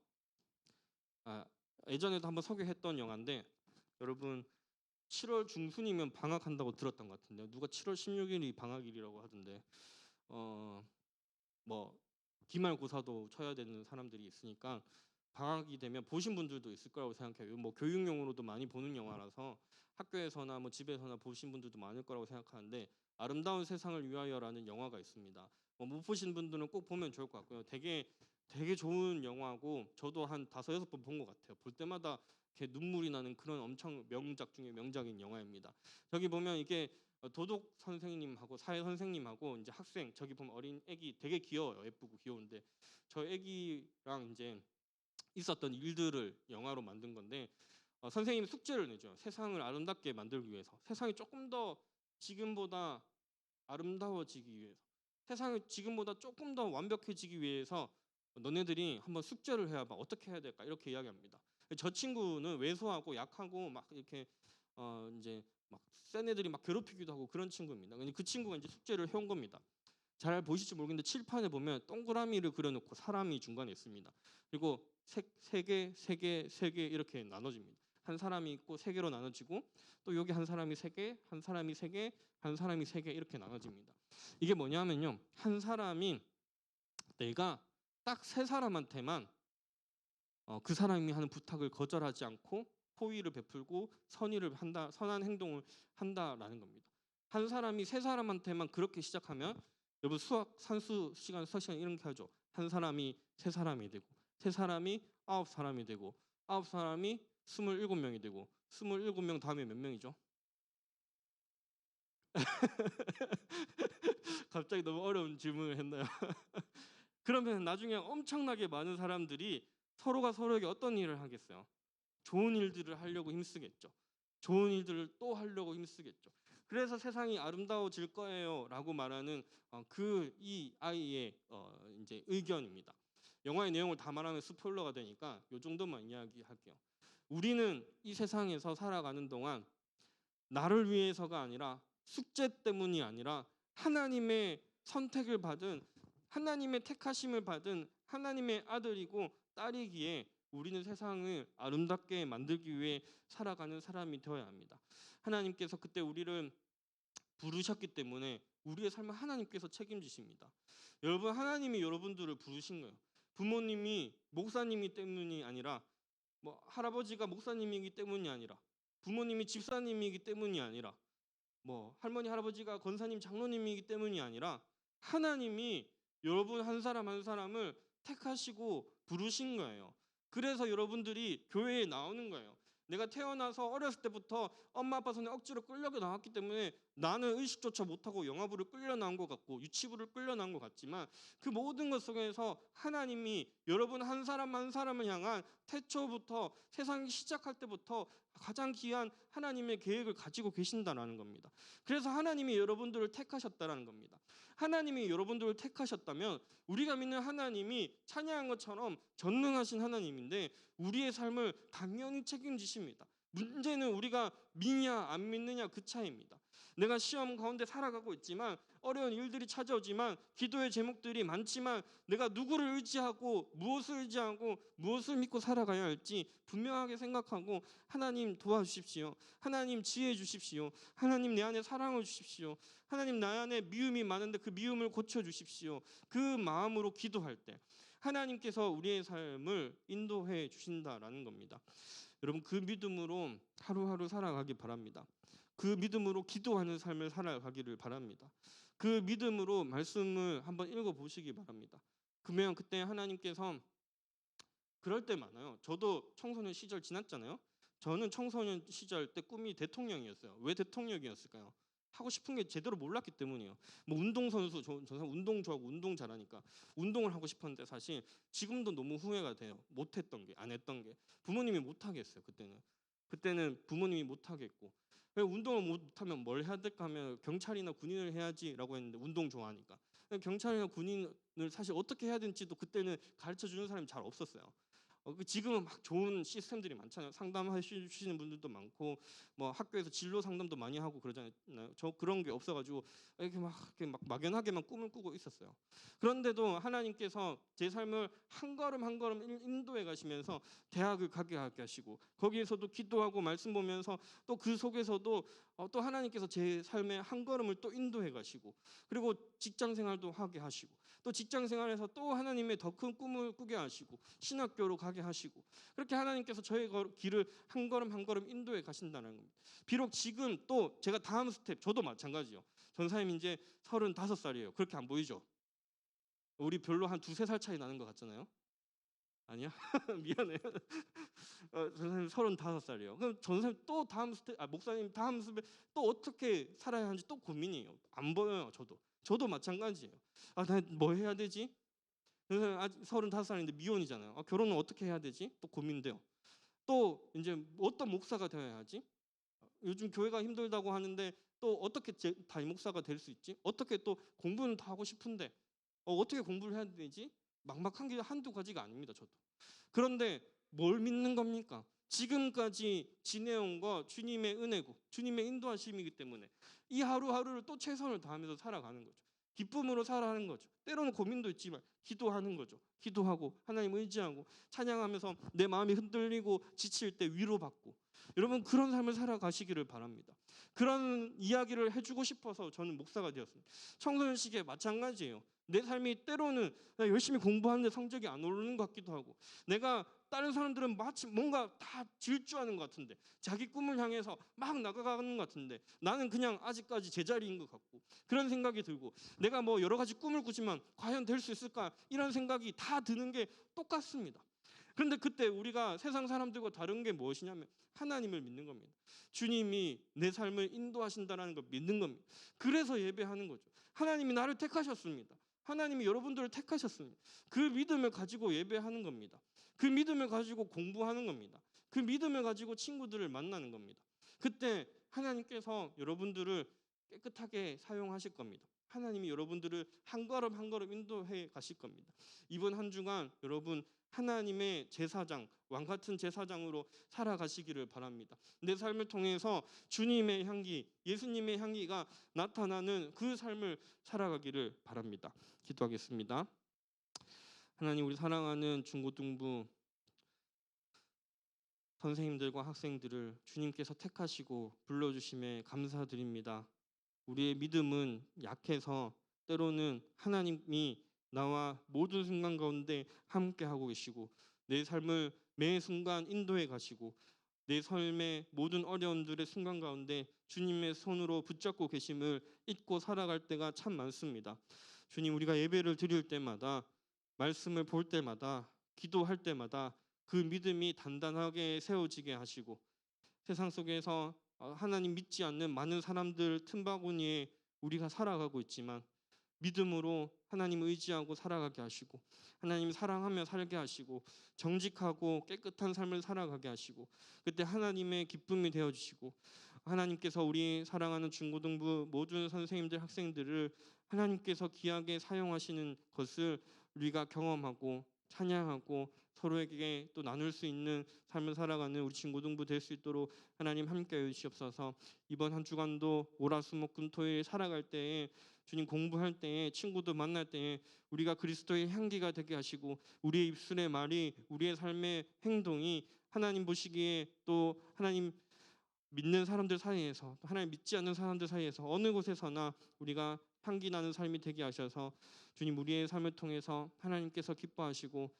예전에도 한번 소개했던 영화인데 여러분 7월 중순이면 방학한다고 들었던 것 같은데요. 누가 7월 16일이 방학일이라고 하던데 뭐 기말고사도 쳐야 되는 사람들이 있으니까 방학이 되면 보신 분들도 있을 거라고 생각해요. 뭐 교육용으로도 많이 보는 영화라서 학교에서나 뭐 집에서나 보신 분들도 많을 거라고 생각하는데 아름다운 세상을 위하여라는 영화가 있습니다. 못 보신 분들은 꼭 보면 좋을 것 같고요. 되게 좋은 영화고 저도 한 5-6번 본 것 같아요. 볼 때마다 이렇게 눈물이 나는 그런 엄청 명작 중에 명작인 영화입니다. 저기 보면 이게 도덕 선생님하고 사회 선생님하고 이제 학생 저기 보면 어린 애기 되게 귀여워요. 예쁘고 귀여운데 저 애기랑 이제 있었던 일들을 영화로 만든 건데 선생님이 숙제를 내죠. 세상을 아름답게 만들기 위해서, 세상이 조금 더 지금보다 아름다워지기 위해서, 세상이 지금보다 조금 더 완벽해지기 위해서 너네들이 한번 숙제를 해봐. 어떻게 해야 될까? 이렇게 이야기합니다. 저 친구는 왜소하고 약하고 막 이렇게 이제 막 센 애들이 막 괴롭히기도 하고 그런 친구입니다. 근데 그 친구가 이제 숙제를 해온 겁니다. 잘 보실지 모르겠는데 칠판에 보면 동그라미를 그려놓고 사람이 중간에 있습니다. 그리고 세 개 이렇게 나눠집니다. 한 사람이 있고 세 개로 나눠지고 또 여기 한 사람이 세 개, 한 사람이 세 개, 한 사람이 세 개 이렇게 나눠집니다. 이게 뭐냐면요, 한 사람이 내가 딱 세 사람한테만 그 사람이 하는 부탁을 거절하지 않고 호의를 베풀고 선의를 한다, 선한 행동을 한다라는 겁니다. 한 사람이 세 사람한테만 그렇게 시작하면 여러분 수학 산수 시간 수학 시간 이렇게 하죠. 한 사람이 세 사람이 되고 세 사람이 9사람이 되고 9사람이 27명이 되고 27명 다음에 몇 명이죠? 갑자기 너무 어려운 질문을 했나요? 그러면 나중에 엄청나게 많은 사람들이 서로가 서로에게 어떤 일을 하겠어요? 좋은 일들을 하려고 힘쓰겠죠. 좋은 일들을 또 하려고 힘쓰겠죠. 그래서 세상이 아름다워질 거예요라고 말하는 이 아이의 이제 의견입니다. 영화의 내용을 다 말하면 스포일러가 되니까 이 정도만 이야기할게요. 우리는 이 세상에서 살아가는 동안 나를 위해서가 아니라 숙제 때문이 아니라 하나님의 선택을 받은 하나님의 택하심을 받은 하나님의 아들이고 딸이기에 우리는 세상을 아름답게 만들기 위해 살아가는 사람이 되어야 합니다. 하나님께서 그때 우리를 부르셨기 때문에 우리의 삶을 하나님께서 책임지십니다. 여러분 하나님이 여러분들을 부르신 거예요. 부모님이 목사님이 때문이 아니라 뭐 할아버지가 목사님이기 때문이 아니라, 부모님이 집사님이기 때문이 아니라, 뭐 할머니 할아버지가 권사님 장로님이기 때문이 아니라 하나님이 여러분 한 사람 한 사람을 택하시고 부르신 거예요. 그래서 여러분들이 교회에 나오는 거예요. 내가 태어나서 어렸을 때부터 엄마 아빠 손에 억지로 끌려 나왔기 때문에 나는 의식조차 못하고 영화부를 끌려 나온 것 같고 유치부를 끌려 나온 것 같지만, 그 모든 것 속에서 하나님이 여러분 한 사람 한 사람을 향한 태초부터, 세상이 시작할 때부터 가장 귀한 하나님의 계획을 가지고 계신다라는 겁니다. 그래서 하나님이 여러분들을 택하셨다라는 겁니다. 하나님이 여러분들을 택하셨다면 우리가 믿는 하나님이 찬양한 것처럼 전능하신 하나님인데 우리의 삶을 당연히 책임지십니다. 문제는 우리가 믿냐 안 믿느냐 그 차이입니다. 내가 시험 가운데 살아가고 있지만, 어려운 일들이 찾아오지만, 기도의 제목들이 많지만, 내가 누구를 의지하고 무엇을 의지하고 무엇을 믿고 살아가야 할지 분명하게 생각하고, 하나님 도와주십시오, 하나님 지혜해 주십시오, 하나님 내 안에 사랑을 주십시오, 하나님 나 안에 미움이 많은데 그 미움을 고쳐주십시오, 그 마음으로 기도할 때 하나님께서 우리의 삶을 인도해 주신다라는 겁니다. 여러분, 그 믿음으로 하루하루 살아가기 바랍니다. 그 믿음으로 기도하는 삶을 살아가기를 바랍니다. 그 믿음으로 말씀을 한번 읽어보시기 바랍니다. 그러면 그때 하나님께서, 그럴 때 많아요. 저도 청소년 시절 지났잖아요. 저는 청소년 시절 때 꿈이 대통령이었어요. 왜 대통령이었을까요? 하고 싶은 게 제대로 몰랐기 때문이에요. 뭐 운동선수, 저 사실 운동 좋아하고 운동 잘하니까 운동을 하고 싶었는데, 사실 지금도 너무 후회가 돼요. 못했던 게, 안 했던 게. 부모님이 못하겠어요. 그때는 부모님이 못하겠고, 왜 운동을 못하면 뭘 해야 될까 하면 경찰이나 군인을 해야지라고 했는데, 운동 좋아하니까. 경찰이나 군인을 사실 어떻게 해야 되는지도 그때는 가르쳐 주는 사람이 잘 없었어요. 지금은 막 좋은 시스템들이 많잖아요. 상담해 주시는 분들도 많고, 뭐 학교에서 진로 상담도 많이 하고 그러잖아요. 저 그런 게 없어가지고 이렇게 막 막연하게만 꿈을 꾸고 있었어요. 그런데도 하나님께서 제 삶을 한 걸음 한 걸음 인도해 가시면서 대학을 가게 하시고, 거기에서도 기도하고 말씀 보면서 또 그 속에서도 또 하나님께서 제 삶의 한 걸음을 또 인도해 가시고, 그리고 직장 생활도 하게 하시고, 또 직장 생활에서 또 하나님의 더 큰 꿈을 꾸게 하시고, 신학교로 가게 하시고, 그렇게 하나님께서 저의 길을 한 걸음 한 걸음 인도해 가신다는 겁니다. 비록 지금 또 제가 다음 스텝, 저도 마찬가지요. 전사님 이제 35살이에요. 그렇게 안 보이죠? 우리 별로 한 두세 살 차이 나는 것 같잖아요. 아니야? 미안해요. 전사님 35살이에요. 그럼 전사님 또 다음 스텝, 목사님 다음 스텝 또 어떻게 살아야 하는지 또 고민이에요. 안 보여요. 저도 마찬가지예요. 나 뭐 해야 되지? 아직 35살인데 미혼이잖아요. 결혼은 어떻게 해야 되지? 또 고민돼요. 또 이제 어떤 목사가 되어야 하지? 요즘 교회가 힘들다고 하는데 또 어떻게 담임 목사가 될 수 있지? 어떻게 또 공부는 다 하고 싶은데 어떻게 공부를 해야 되지? 막막한 게 한두 가지가 아닙니다. 저도. 그런데 뭘 믿는 겁니까? 지금까지 지내온 거 주님의 은혜고 주님의 인도하심이기 때문에 이 하루하루를 또 최선을 다하면서 살아가는 거죠. 기쁨으로 살아가는 거죠. 때로는 고민도 있지만 기도하는 거죠. 기도하고 하나님 의지하고 찬양하면서 내 마음이 흔들리고 지칠 때 위로받고, 여러분 그런 삶을 살아가시기를 바랍니다. 그런 이야기를 해주고 싶어서 저는 목사가 되었습니다. 청소년 시기에 마찬가지예요. 내 삶이 때로는 열심히 공부하는데 성적이 안 오르는 것 같기도 하고, 내가 다른 사람들은 마치 뭔가 다 질주하는 것 같은데, 자기 꿈을 향해서 막 나가가는 것 같은데 나는 그냥 아직까지 제자리인 것 같고, 그런 생각이 들고, 내가 뭐 여러 가지 꿈을 꾸지만 과연 될 수 있을까, 이런 생각이 다 드는 게 똑같습니다. 그런데 그때 우리가 세상 사람들과 다른 게 무엇이냐면 하나님을 믿는 겁니다. 주님이 내 삶을 인도하신다는 걸 믿는 겁니다. 그래서 예배하는 거죠. 하나님이 나를 택하셨습니다. 하나님이 여러분들을 택하셨습니다. 그 믿음을 가지고 예배하는 겁니다. 그 믿음을 가지고 공부하는 겁니다. 그 믿음을 가지고 친구들을 만나는 겁니다. 그때 하나님께서 여러분들을 깨끗하게 사용하실 겁니다. 하나님이 여러분들을 한 걸음 한 걸음 인도해 가실 겁니다. 이번 한 주간 여러분 하나님의 제사장, 왕 같은 제사장으로 살아가시기를 바랍니다. 내 삶을 통해서 주님의 향기, 예수님의 향기가 나타나는 그 삶을 살아가기를 바랍니다. 기도하겠습니다. 하나님, 우리 사랑하는 중고등부 선생님들과 학생들을 주님께서 택하시고 불러주심에 감사드립니다. 우리의 믿음은 약해서 때로는 하나님이 나와 모든 순간 가운데 함께 하고 계시고 내 삶을 매 순간 인도해 가시고 내 삶의 모든 어려움들의 순간 가운데 주님의 손으로 붙잡고 계심을 잊고 살아갈 때가 참 많습니다. 주님, 우리가 예배를 드릴 때마다, 말씀을 볼 때마다, 기도할 때마다 그 믿음이 단단하게 세워지게 하시고, 세상 속에서 하나님 믿지 않는 많은 사람들 틈바구니에 우리가 살아가고 있지만 믿음으로 하나님 의지하고 살아가게 하시고, 하나님 사랑하며 살게 하시고, 정직하고 깨끗한 삶을 살아가게 하시고, 그때 하나님의 기쁨이 되어 주시고, 하나님께서 우리 사랑하는 중고등부 모든 선생님들, 학생들을 하나님께서 귀하게 사용하시는 것을 우리가 경험하고 찬양하고 서로에게 또 나눌 수 있는 삶을 살아가는 우리 중고등부 될 수 있도록 하나님 함께 해 주시옵소서. 이번 한 주간도 월화수목금토일 살아갈 때에, 주님 공부할 때에, 친구도 만날 때에 우리가 그리스도의 향기가 되게 하시고, 우리의 입술의 말이, 우리의 삶의 행동이 하나님 보시기에, 또 하나님 믿는 사람들 사이에서, 또 하나님 믿지 않는 사람들 사이에서 어느 곳에서나 우리가 향기 나는 삶이 되게 하셔서 주님, 우리의 삶을 통해서 하나님께서 기뻐하시고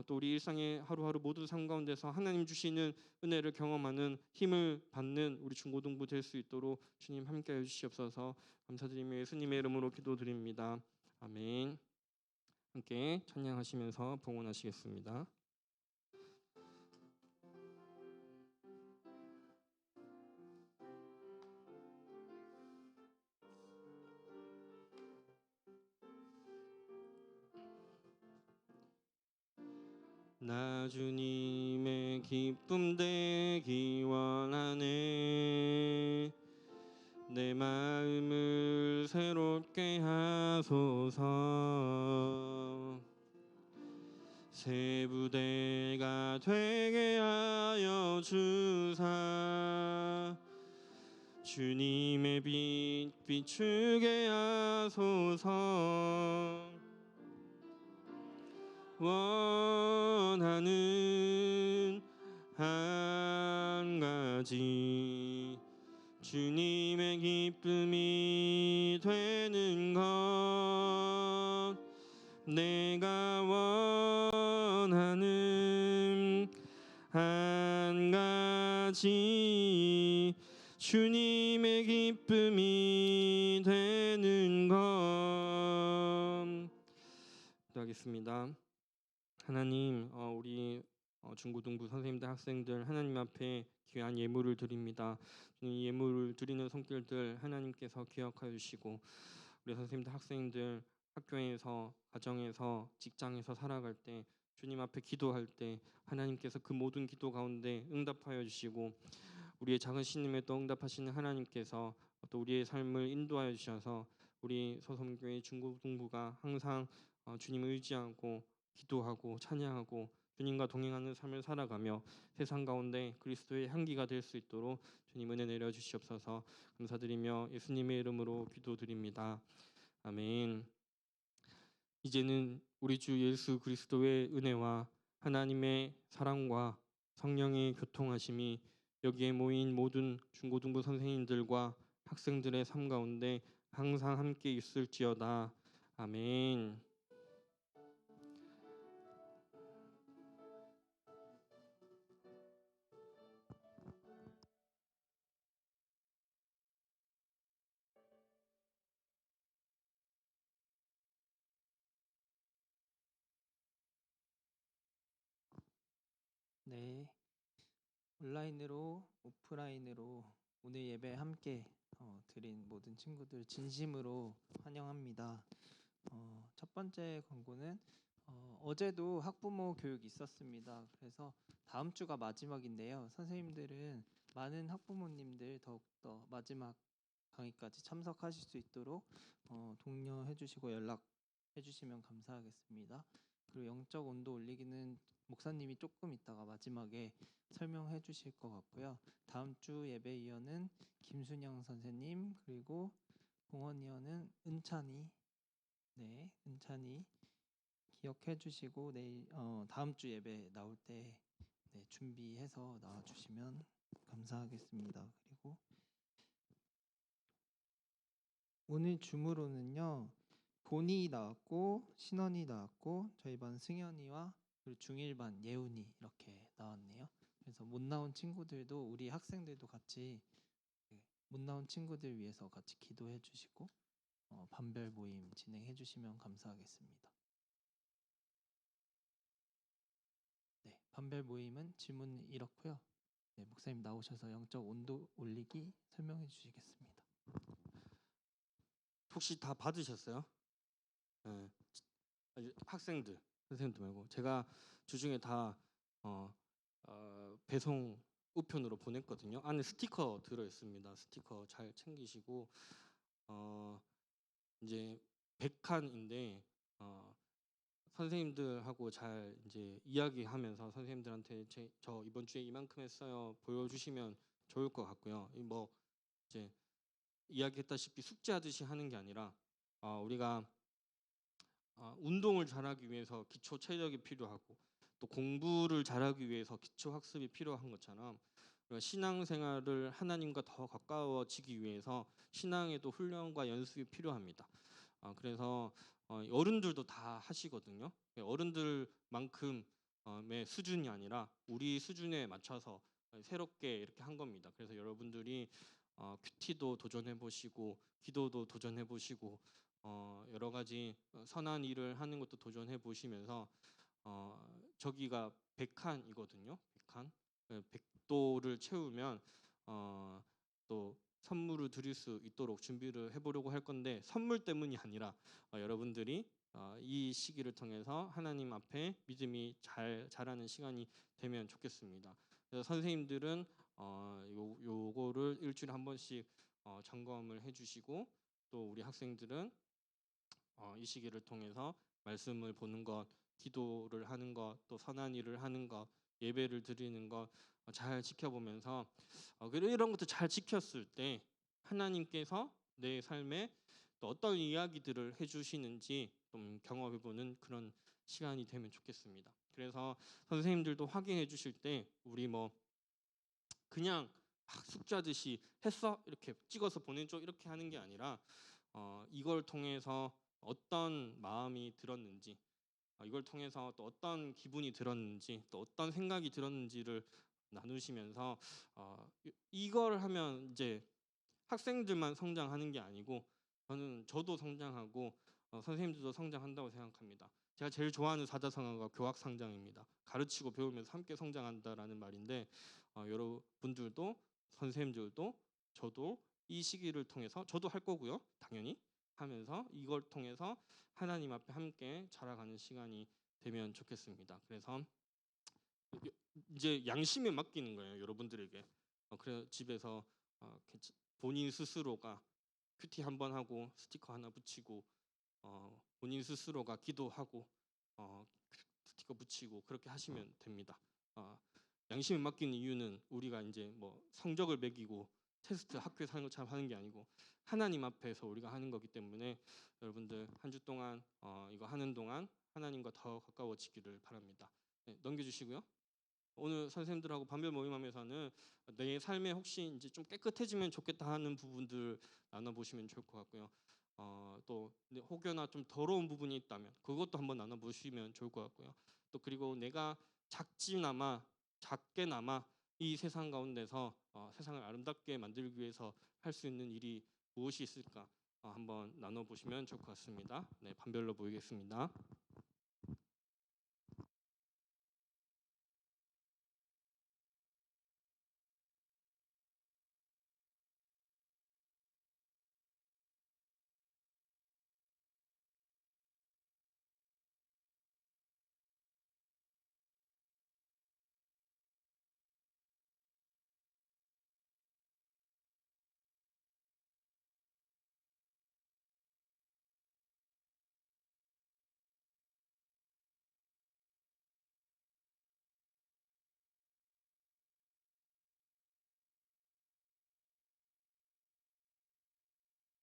또 우리 일상의 하루하루 모든 삶 가운데서 하나님 주시는 은혜를 경험하는 힘을 받는 우리 중고등부 될 수 있도록 주님 함께 해주시옵소서. 감사드리며 예수님의 이름으로 기도드립니다. 아멘. 함께 찬양하시면서 봉헌하시겠습니다. 나 주님의 기쁨 되기 원하네. 내 마음을 새롭게 하소서. 새 부대가 되게 하여 주사. 주님의 빛 비추게 하소서. 원하는 한 가지, 주님의 기쁨이 되는 것. 내가 원하는 한 가지, 주님의 기쁨이 되는 것. 기도하겠습니다. 하나님, 우리 중고등부 선생님들, 학생들 하나님 앞에 귀한 예물을 드립니다. 이 예물을 드리는 손길들 하나님께서 기억하여 주시고, 우리 선생님들, 학생들 학교에서, 가정에서, 직장에서 살아갈 때, 주님 앞에 기도할 때 하나님께서 그 모든 기도 가운데 응답하여 주시고, 우리의 작은 신임에 또 응답하시는 하나님께서 또 우리의 삶을 인도하여 주셔서 우리 소섬교회 중고등부가 항상 주님을 의지하고 기도하고 찬양하고 주님과 동행하는 삶을 살아가며 세상 가운데 그리스도의 향기가 될 수 있도록 주님 은혜 내려 주시옵소서. 감사드리며 예수님의 이름으로 기도드립니다. 아멘. 이제는 우리 주 예수 그리스도의 은혜와 하나님의 사랑과 성령의 교통하심이 여기에 모인 모든 중고등부 선생님들과 학생들의 삶 가운데 항상 함께 있을지어다. 아멘. 네, 온라인으로 오프라인으로 오늘 예배 함께 드린 모든 친구들 진심으로 환영합니다. 첫 번째 광고는 어제도 학부모 교육 있었습니다. 그래서 다음 주가 마지막인데요. 선생님들은 많은 학부모님들 더욱더 마지막 강의까지 참석하실 수 있도록 독려해 주시고 연락해 주시면 감사하겠습니다. 그리고 영적 온도 올리기는 목사님이 조금 있다가 마지막에 설명해 주실 것 같고요. 다음 주 예배 이어는 김순영 선생님, 그리고 봉헌 이어는 은찬이, 네, 은찬이 기억해 주시고 내일 다음 주 예배 나올 때 네, 준비해서 나와 주시면 감사하겠습니다. 그리고 오늘 줌으로는요, 본이 나왔고 신원이 나왔고 저희 반 승현이와 그리고 중1반 예훈이 이렇게 나왔네요. 그래서 못 나온 친구들도 우리 학생들도 같이 못 나온 친구들 위해서 같이 기도해 주시고 반별 모임 진행해 주시면 감사하겠습니다. 네, 반별 모임은 질문 이렇고요. 네, 목사님 나오셔서 영적 온도 올리기 설명해 주시겠습니다. 혹시 다 받으셨어요? 네. 학생들, 선생님들 말고 제가 주중에 다 배송 우편으로 보냈거든요. 안에 스티커 들어 있습니다. 스티커 잘 챙기시고 이제 100칸인데 선생님들하고 잘 이제 이야기하면서 선생님들한테 저 이번 주에 이만큼 했어요 보여주시면 좋을 것 같고요. 뭐 이제 이야기했다시피 숙제하듯이 하는 게 아니라 우리가 운동을 잘하기 위해서 기초 체력이 필요하고 또 공부를 잘하기 위해서 기초 학습이 필요한 것처럼 우리가 신앙생활을 하나님과 더 가까워지기 위해서 신앙에도 훈련과 연습이 필요합니다. 그래서 어른들도 다 하시거든요. 어른들만큼의 수준이 아니라 우리 수준에 맞춰서 새롭게 이렇게 한 겁니다. 그래서 여러분들이 큐티도 도전해 보시고 기도도 도전해 보시고 여러 가지 선한 일을 하는 것도 도전해 보시면서 저기가 100칸이거든요. 100칸. 100도를 채우면 또 선물을 드릴 수 있도록 준비를 해보려고 할 건데 선물 때문이 아니라 여러분들이 이 시기를 통해서 하나님 앞에 믿음이 자라는 시간이 되면 좋겠습니다. 그래서 선생님들은 요거를 일주일에 한 번씩 점검을 해주시고 또 우리 학생들은 이 시기를 통해서 말씀을 보는 것, 기도를 하는 것, 또 선한 일을 하는 것, 예배를 드리는 것 잘 지켜보면서 이런 것도 잘 지켰을 때 하나님께서 내 삶에 또 어떤 이야기들을 해주시는지 좀 경험해보는 그런 시간이 되면 좋겠습니다. 그래서 선생님들도 확인해 주실 때 우리 뭐 그냥 숙제하듯이 했어 이렇게 찍어서 보내줘 이렇게 하는 게 아니라 이걸 통해서 어떤 마음이 들었는지 이걸 통해서 또 어떤 기분이 들었는지 또 어떤 생각이 들었는지를 나누시면서 이걸 하면 이제 학생들만 성장하는 게 아니고 저도 성장하고 선생님들도 성장한다고 생각합니다. 제가 제일 좋아하는 사자성어가 교학성장입니다. 가르치고 배우면서 함께 성장한다라는 말인데 여러분들도 선생님들도 저도 이 시기를 통해서 저도 할 거고요. 당연히 하면서 이걸 통해서 하나님 앞에 함께 자라가는 시간이 되면 좋겠습니다. 그래서 이제 양심에 맡기는 거예요. 여러분들에게. 그래 집에서 본인 스스로가 큐티 한번 하고 스티커 하나 붙이고 본인 스스로가 기도하고 스티커 붙이고 그렇게 하시면 됩니다. 양심에 맡기는 이유는 우리가 이제 뭐 성적을 매기고 테스트 학교에서 하는 것처럼 하는 게 아니고 하나님 앞에서 우리가 하는 거기 때문에 여러분들 한 주 동안 이거 하는 동안 하나님과 더 가까워지기를 바랍니다. 네, 넘겨주시고요. 오늘 선생님들하고 반별 모임하면서는 내 삶에 혹시 이제 좀 깨끗해지면 좋겠다 하는 부분들 나눠보시면 좋을 것 같고요. 또 혹여나 좀 더러운 부분이 있다면 그것도 한번 나눠보시면 좋을 것 같고요. 또 그리고 내가 작게나마 이 세상 가운데서 세상을 아름답게 만들기 위해서 할 수 있는 일이 무엇이 있을까 한번 나눠보시면 좋을 것 같습니다. 네, 반별로 보이겠습니다.